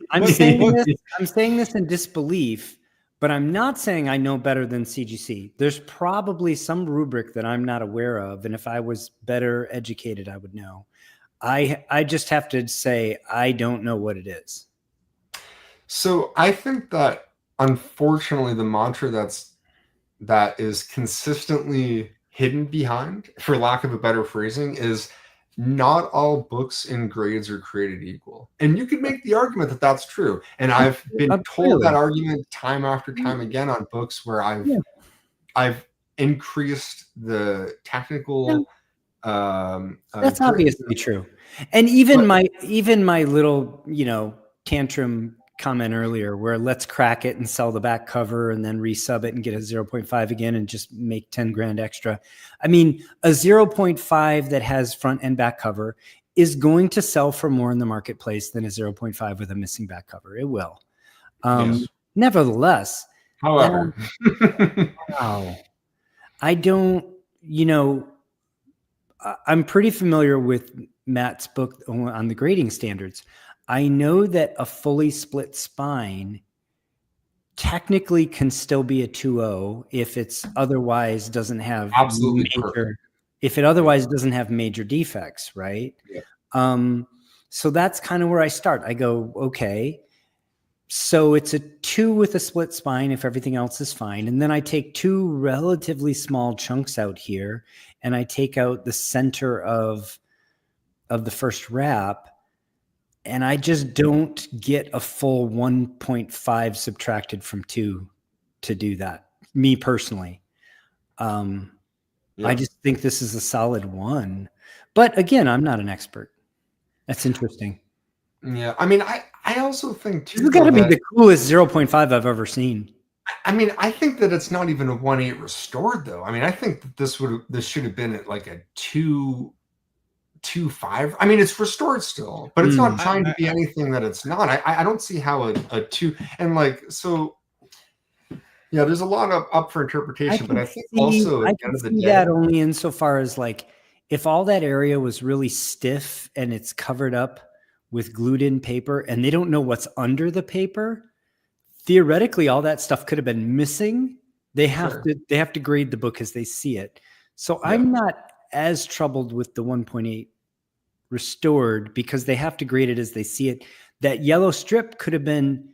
I'm saying this in disbelief, but I'm not saying I know better than CGC. There's probably some rubric that I'm not aware of, and if I was better educated, I would know. I just have to say I don't know what it is. So I think that, unfortunately, the mantra that is consistently hidden behind, for lack of a better phrasing, is not all books and grades are created equal. And you could make the argument that that's true. And I've been told that argument time after time again on books where I've increased the technical. That's obviously true. And even my little, tantrum comment earlier where let's crack it and sell the back cover and then resub it and get a 0.5 again and just make 10 grand extra. I mean, a 0.5 that has front and back cover is going to sell for more in the marketplace than a 0.5 with a missing back cover. It will. Yes. Nevertheless, However, wow, I don't, I'm pretty familiar with Matt's book on the grading standards. I know that a fully split spine technically can still be a 2.0 if it's otherwise doesn't have doesn't have major defects, right? Yeah. So that's kind of where I start. I go, okay, so it's a 2 with a split spine if everything else is fine. And then I take 2 relatively small chunks out here and I take out the center of the first wrap. And I just don't get a full 1.5 subtracted from 2 to do that, me personally. I just think this is a solid 1. But again, I'm not an expert. That's interesting. Yeah. I mean, I also think, too, it's got to be the coolest 0.5 I've ever seen. I mean, I think that it's not even a 1.8 restored, though. I mean, I think that this should have been at like a 2.5. I mean, it's restored still, but it's not trying to be anything that it's not. I don't see how a 2 and like so. Yeah, there's a lot of up for interpretation, but I think also at the end of the day, that only insofar as like if all that area was really stiff and it's covered up with glued in paper and they don't know what's under the paper, theoretically all that stuff could have been missing. They have to grade the book as they see it. So I'm not as troubled with the 1.8 restored because they have to grade it as they see it. That yellow strip could have been,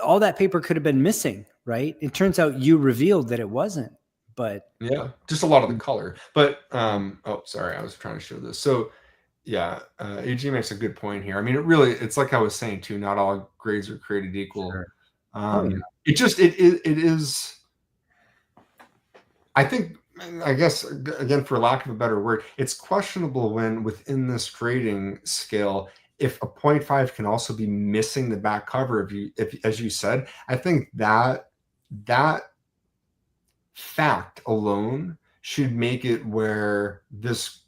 all that paper could have been missing, right? It turns out you revealed that it wasn't, but yeah, just a lot of the color. But oh, sorry, I was trying to show this. So yeah, AG makes a good point here. I mean, it's like I was saying too, not all grades are created equal. Sure. It is, I guess, again, for lack of a better word, it's questionable when within this grading scale, if a 0.5 can also be missing the back cover, if as you said, I think that fact alone should make it where this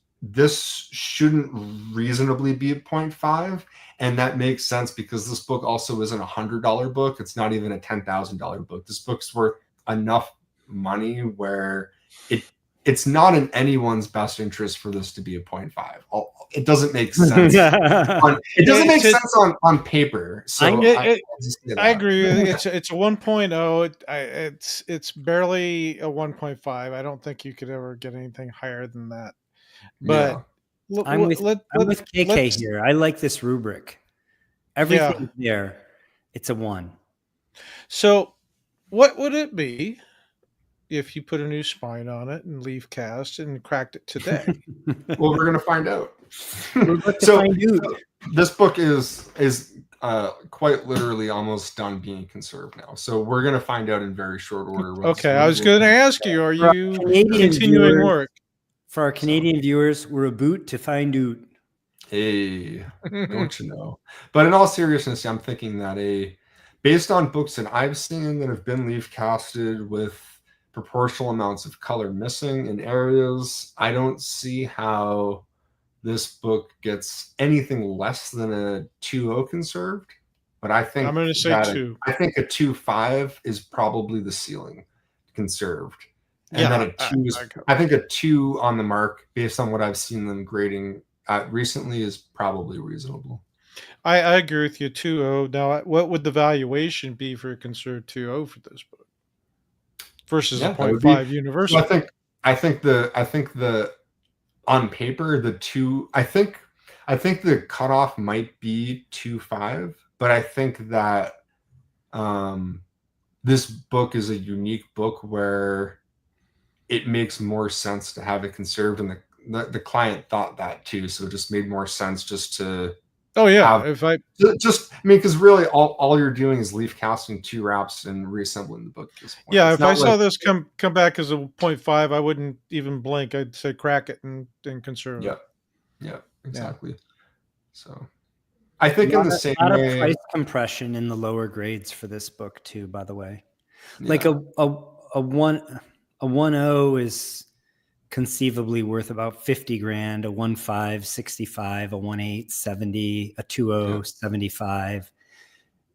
shouldn't reasonably be a 0.5. And that makes sense because this book also isn't $100 book. It's not even a $10,000 book. This book's worth enough money where it's not in anyone's best interest for this to be a 0.5. It doesn't make sense. It doesn't make sense on paper. So I agree. It's a 1.0. It's barely a 1.5. I don't think you could ever get anything higher than that. But I'm with KK here. I like this rubric. Everything there, it's a 1. So what would it be if you put a new spine on it and leaf cast and cracked it today? Well, we're going to find out. So this book is quite literally almost done being conserved now. So we're going to find out in very short order. Okay, I was going to ask you, are you continuing work? For our Canadian viewers, we're a boot to find out. Hey, don't you know? But in all seriousness, I'm thinking that based on books that I've seen that have been leaf casted with proportional amounts of color missing in areas, I don't see how this book gets anything less than a 2.0 conserved. But I think I'm going to say 2. I think a 2.5 is probably the ceiling conserved. And then a 2 I think a 2 on the mark, based on what I've seen them grading recently, is probably reasonable. I agree with you, 2.0. Now, what would the valuation be for a conserved 2.0 for this book versus a 0.5 universal? So I think the on paper the 2. I think the cutoff might be 2.5, but I think that this book is a unique book where it makes more sense to have it conserved, and the client thought that too. So it just made more sense just to. Oh yeah, because really all you're doing is leaf casting 2 wraps and reassembling the book at this point. Yeah, if I saw this come back as a 0.5, I wouldn't even blink. I'd say crack it and conserve it. Yeah, exactly. So I think in the same way, a lot way, of price compression in the lower grades for this book too. By the way, like a 1.0 is conceivably worth about 50 grand, a 1.5 65, a 1.8 70, a 2.0 75.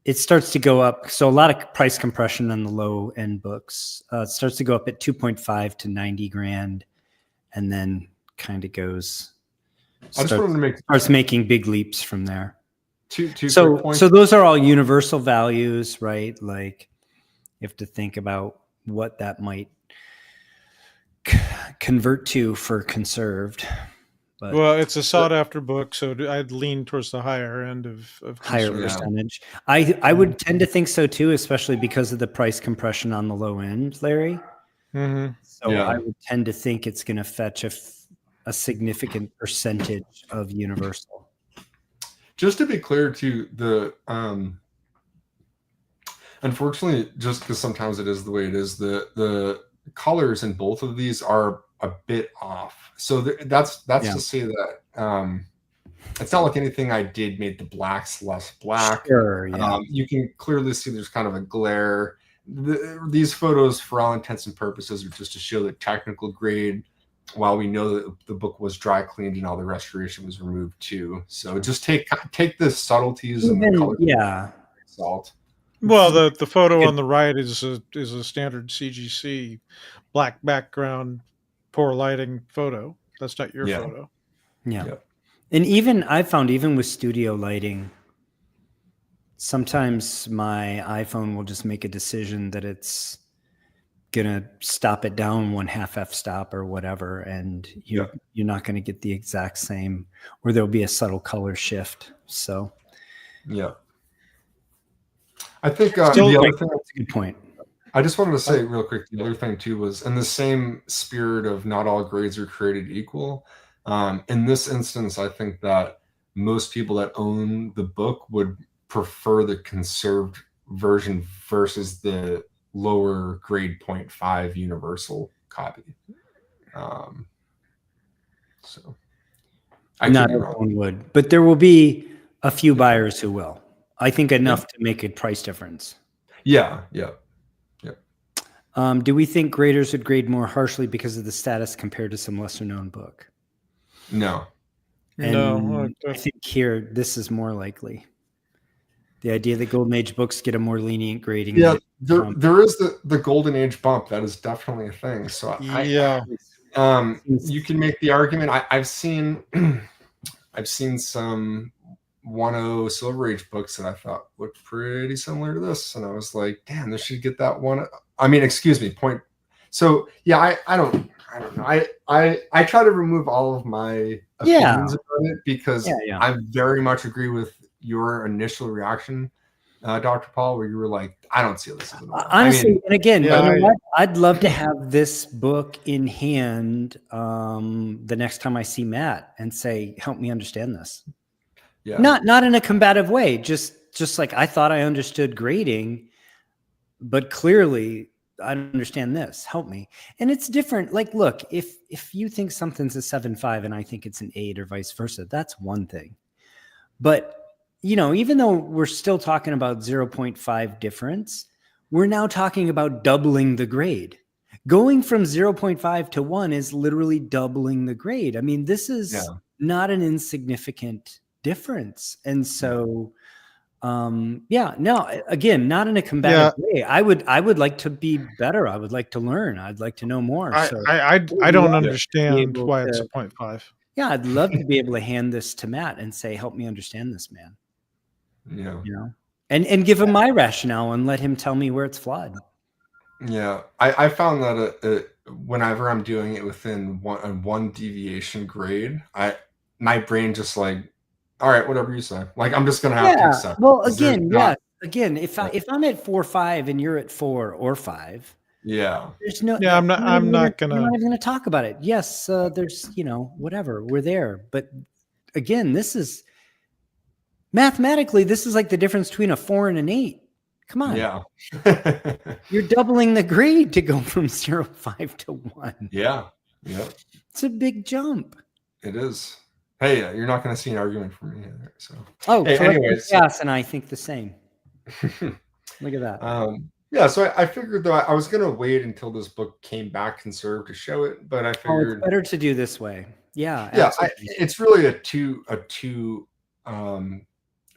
It starts to go up. So a lot of price compression on the low end books. It starts to go up at 2.5 to 90 grand, and then kind of goes. Starts making big leaps from there. So those are all universal values, right? Like you have to think about what that might convert to for Conserved. But well, it's a sought after book, so I'd lean towards the higher end of higher percentage. I would tend to think so too, especially because of the price compression on the low end, Larry. Mm-hmm. So I would tend to think it's going to fetch a significant percentage of universal. Just to be clear, to the unfortunately, just because sometimes it is the way it is, the colors in both of these are a bit off. So that's to say that it's not like anything I did made the blacks less black. Sure, you can clearly see there's kind of a glare. These photos, for all intents and purposes, are just to show the technical grade, while we know that the book was dry cleaned and all the restoration was removed too. So just take the subtleties and the color. Salt. Well, the photo on the right is a standard CGC black background, poor lighting photo. That's not your photo. Yeah. And I found even with studio lighting, sometimes my iPhone will just make a decision that it's gonna stop it down 1/2 f-stop or whatever, and you're not going to get the exact same, or there'll be a subtle color shift. So I think the other thing, that's a good point. I just wanted to say real quick, the other thing too was, in the same spirit of not all grades are created equal, in this instance, I think that most people that own the book would prefer the conserved version versus the lower grade 0.5 universal copy. So not everyone would, but there will be a few buyers who will. I think enough to make a price difference. Yeah. Do we think graders would grade more harshly because of the status compared to some lesser known book? No. I think here this is more likely. The idea that Golden Age books get a more lenient grading. Yeah, there is the Golden Age bump. That is definitely a thing. So you can make the argument. I've seen some 1.0 Silver Age books that I thought looked pretty similar to this, and I was like, damn, this should get that one. I mean, excuse me, point. So I don't know. I try to remove all of my opinions about it, because I very much agree with your initial reaction, Dr. Paul, where you were like, I don't see this as an honestly. And again, you know what? I'd love to have this book in hand the next time I see Matt and say, help me understand this. Yeah. Not in a combative way, just like I thought I understood grading, but clearly I don't understand this. Help me. And it's different. Like, look, if you think something's a 7.5 and I think it's an 8 or vice versa, that's one thing. But even though we're still talking about 0.5 difference, we're now talking about doubling the grade. Going from 0.5 to 1 is literally doubling the grade. I mean, this is not an insignificant difference. And so, again, not in a combative way. I would like to be better. I would like to learn. I'd like to know more. I don't understand why it's a 0.5. Yeah, I'd love to be able to hand this to Matt and say, help me understand this, man. And give him my rationale and let him tell me where it's flawed. Yeah, I found that whenever I'm doing it within one deviation grade, my brain just like, all right, whatever you say. Like, I'm just gonna have to accept. Well, again, if I'm at 4.5 and you're at 4 or 5, there's no. Yeah, I'm not even gonna talk about it. Yes, there's whatever, we're there, but again, this is. Mathematically, this is like the difference between a 4 and an 8. Come on. Yeah. You're doubling the grade to go from 0.5 to 1. Yeah. It's a big jump. It is. Hey, you're not going to see an argument from me either. So, hey, anyways, yes, and I think the same. Look at that. Yeah, so I figured though I was going to wait until this book came back conserved to show it, but I figured it's better to do this way. Yeah, it's really a two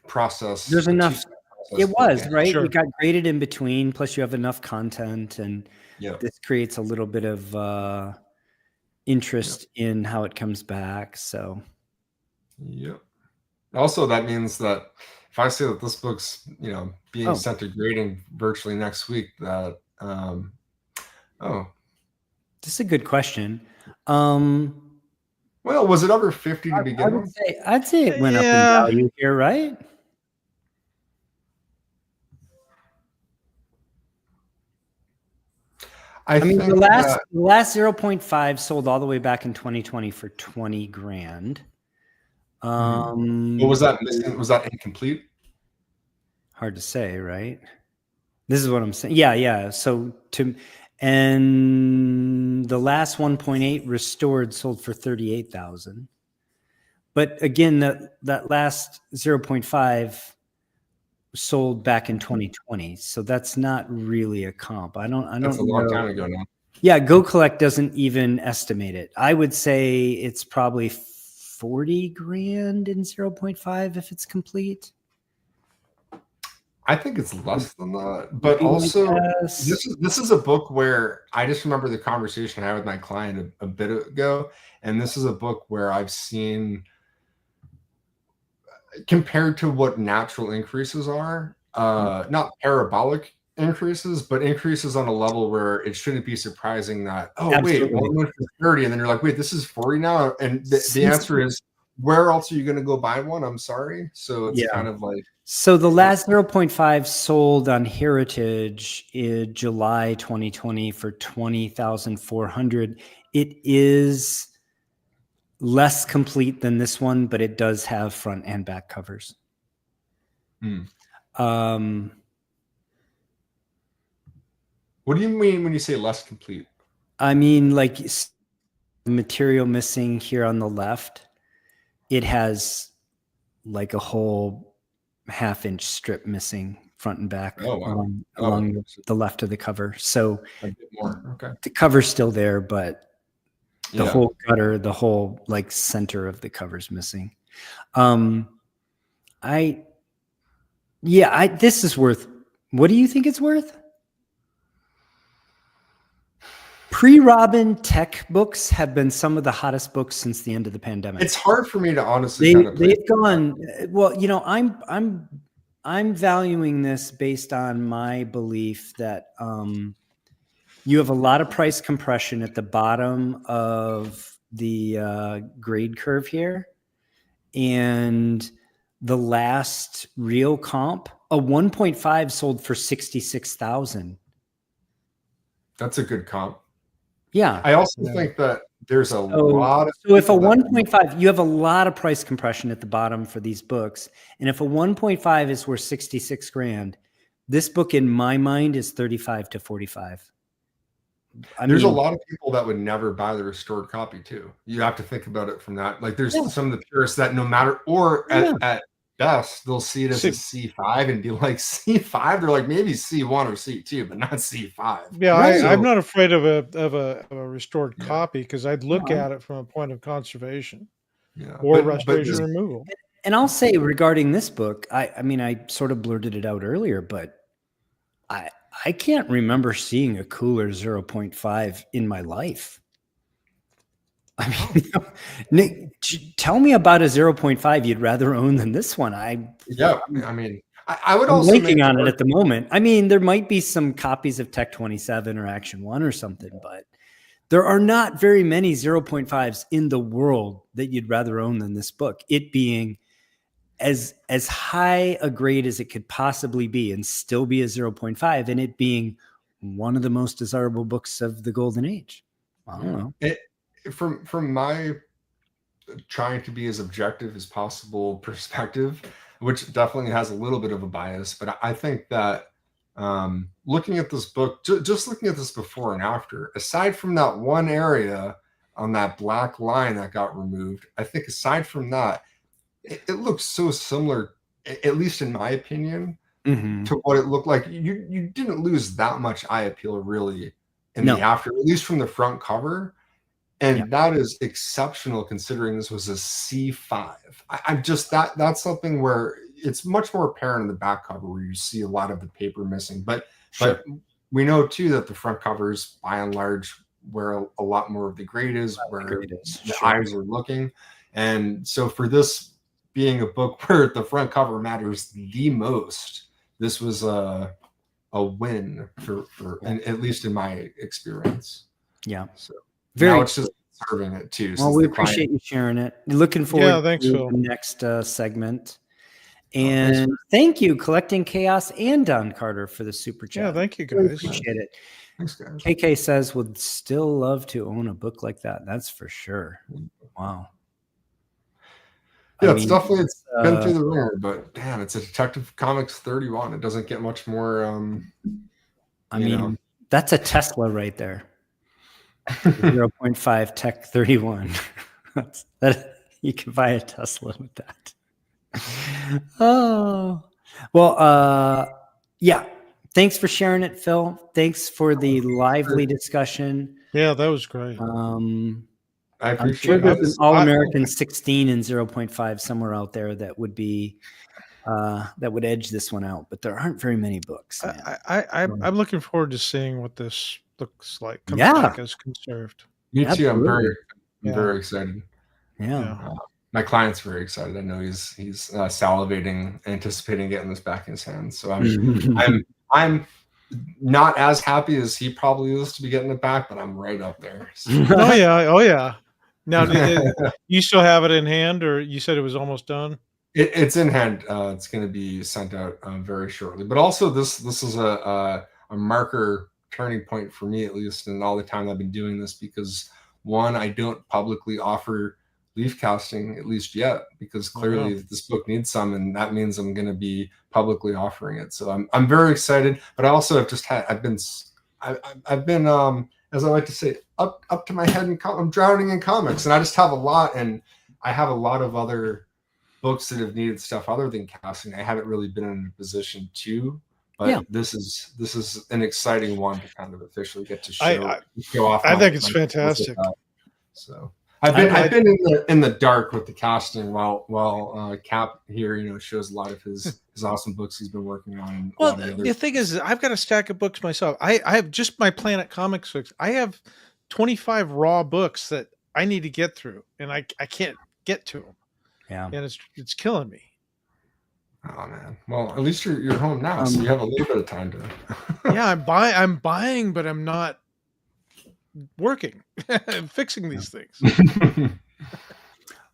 process. There's enough. It was right. Sure. It got graded in between. Plus, you have enough content, and this creates a little bit of interest in how it comes back. So, Also, that means that if I say that this book's being sent to grading virtually next week, that this is a good question. Well, was it over 50 to begin with? I'd say it went up in value here, right? I mean, the last 0.5 sold all the way back in 2020 for 20 grand. What was that missing? Was that incomplete? Hard to say, right? This is what I'm saying. Yeah. So and the last 1.8 restored sold for 38,000. But again, that last 0.5 sold back in 2020. So that's not really a comp. I don't That's a long time ago now. Yeah, Go Collect doesn't even estimate it. I would say it's probably 40 grand in 0.5 if it's complete. I think it's less than that, but also this is a book where I just remember the conversation I had with my client a bit ago, and this is a book where I've seen, compared to what natural increases are, not parabolic increases, but increases on a level where it shouldn't be surprising that, wait, well, it went for 30, and then you're like, wait, this is 40 now, and the answer is, where else are you going to go buy one? I'm sorry. So it's kind of like. So the last 0.5 sold on Heritage in July 2020 for 20,400. It is less complete than this one, but it does have front and back covers. What do you mean when you say less complete? I mean, like the material missing here on the left. It has like a whole half-inch strip missing front and back along the left of the cover. So a bit more. Okay. The cover's still there, but the whole gutter, the whole like center of the cover's missing. This is worth. What do you think it's worth? Pre-Robin tech books have been some of the hottest books since the end of the pandemic. It's hard for me to honestly. They've gone well. I'm valuing this based on my belief that you have a lot of price compression at the bottom of the grade curve here, and the last real comp, a 1.5 sold for 66,000. That's a good comp. Yeah. I also think that there's a lot of. So if a 1.5, you have a lot of price compression at the bottom for these books. And if a 1.5 is worth 66 grand, this book in my mind is 35 to 45. There's a lot of people that would never buy the restored copy too. You have to think about it from that. Like there's some of the purists that no matter, at best, they'll see it as a C5 and be like, C5? They're like, maybe C1 or C2, but not C5. Yeah, I'm not afraid of a restored copy because I'd look at it from a point of conservation or restoration removal. And I'll say regarding this book, I sort of blurted it out earlier, but I can't remember seeing a cooler 0.5 in my life. I mean, Nick, tell me about a 0.5 you'd rather own than this one. I would also linking on it at the moment. I mean, there might be some copies of Tech 27 or Action 1 or something, but there are not very many 0.5s in the world that you'd rather own than this book. It being as high a grade as it could possibly be and still be a 0.5, and it being one of the most desirable books of the golden age. I don't know. From my trying to be as objective as possible perspective, which definitely has a little bit of a bias, but I think that looking at this book, just looking at this before and after, aside from that one area on that black line that got removed. I think aside from that, it looks so similar, at least in my opinion, to what it looked like. You didn't lose that much eye appeal really in the after, at least from the front cover. And that is exceptional considering this was a C5. I'm just that's something where it's much more apparent in the back cover where you see a lot of the paper missing. But we know too that the front covers by and large where a lot more of the grade is, where the eyes are looking. And so for this being a book where the front cover matters the most, this was a win for and at least in my experience. Yeah. So now it's just serving it too. Well, we appreciate you sharing it. Looking forward to the next segment. And thank you, Collecting Chaos and Don Carter, for the super chat. Yeah, thank you, guys. Appreciate it. Thanks, guys. KK says would still love to own a book like that. That's for sure. Wow. Yeah, it's definitely been through the ringer, but damn, it's a Detective Comics 31. It doesn't get much more. I mean, that's a Tesla right there. 0.5 Tech 31. You can buy a Tesla with that. Oh, well, yeah. Thanks for sharing it, Phil. Thanks for the lively discussion. Yeah, that was great. I appreciate it. There's an All-American 16 and 0.5 somewhere out there that would be that would edge this one out, but there aren't very many books. I'm looking forward to seeing what this looks like. Comes back as Conserved. Me too. I'm very excited. Yeah. My client's very excited. I know he's salivating, anticipating getting this back in his hands. So I'm not as happy as he probably is to be getting it back, but I'm right up there. So. Oh yeah. Now, you still have it in hand, or you said it was almost done? It's in hand. It's going to be sent out very shortly. But also, this is a marker turning point for me, at least, in all the time I've been doing this, because one, I don't publicly offer leaf casting, at least yet, because clearly this book needs some, and that means I'm going to be publicly offering it. So I'm very excited, but I also have just had I've been as I like to say, up to my head in I'm drowning in comics, and I just have a lot, and I have a lot of other books that have needed stuff other than casting. I haven't really been in a position to, but this is an exciting one to kind of officially get to show off. I think it's fantastic. So I've been in the dark with the casting while Cap here, shows a lot of his awesome books he's been working on. Well, the thing is, I've got a stack of books myself. I have just my Planet Comics books. I have 25 raw books that I need to get through, and I can't get to them. Yeah, and it's killing me. Oh man. Well, at least you're home now, so you have a little bit of time to. Yeah, I'm buying, but I'm not working and fixing these things.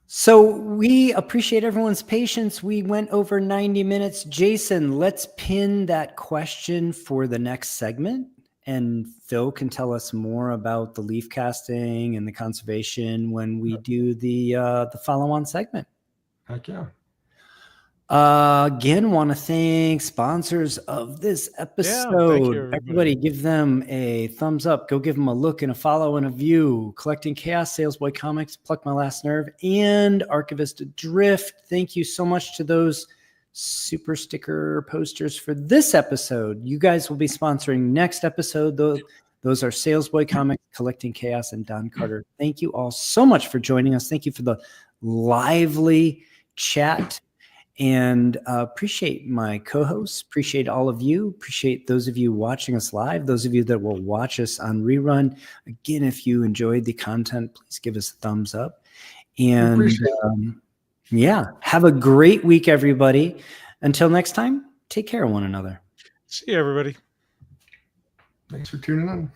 So we appreciate everyone's patience. We went over 90 minutes. Jason, let's pin that question for the next segment, and Phil can tell us more about the leaf casting and the conservation when we do the follow-on segment. Heck yeah. Again, want to thank sponsors of this episode. Yeah, everybody give them a thumbs up. Go give them a look and a follow and a view. Collecting Chaos, Salesboy Comics, Pluck My Last Nerve, and Archivist Adrift. Thank you so much to those super sticker posters for this episode. You guys will be sponsoring next episode. Those are Salesboy Comics, Collecting Chaos, and Don Carter. Thank you all so much for joining us. Thank you for the lively chat. And appreciate my co-hosts, appreciate all of you, appreciate those of you watching us live, those of you that will watch us on rerun. Again, if you enjoyed the content, please give us a thumbs up. And have a great week, everybody. Until next time, take care of one another. See you, everybody. Thanks for tuning in.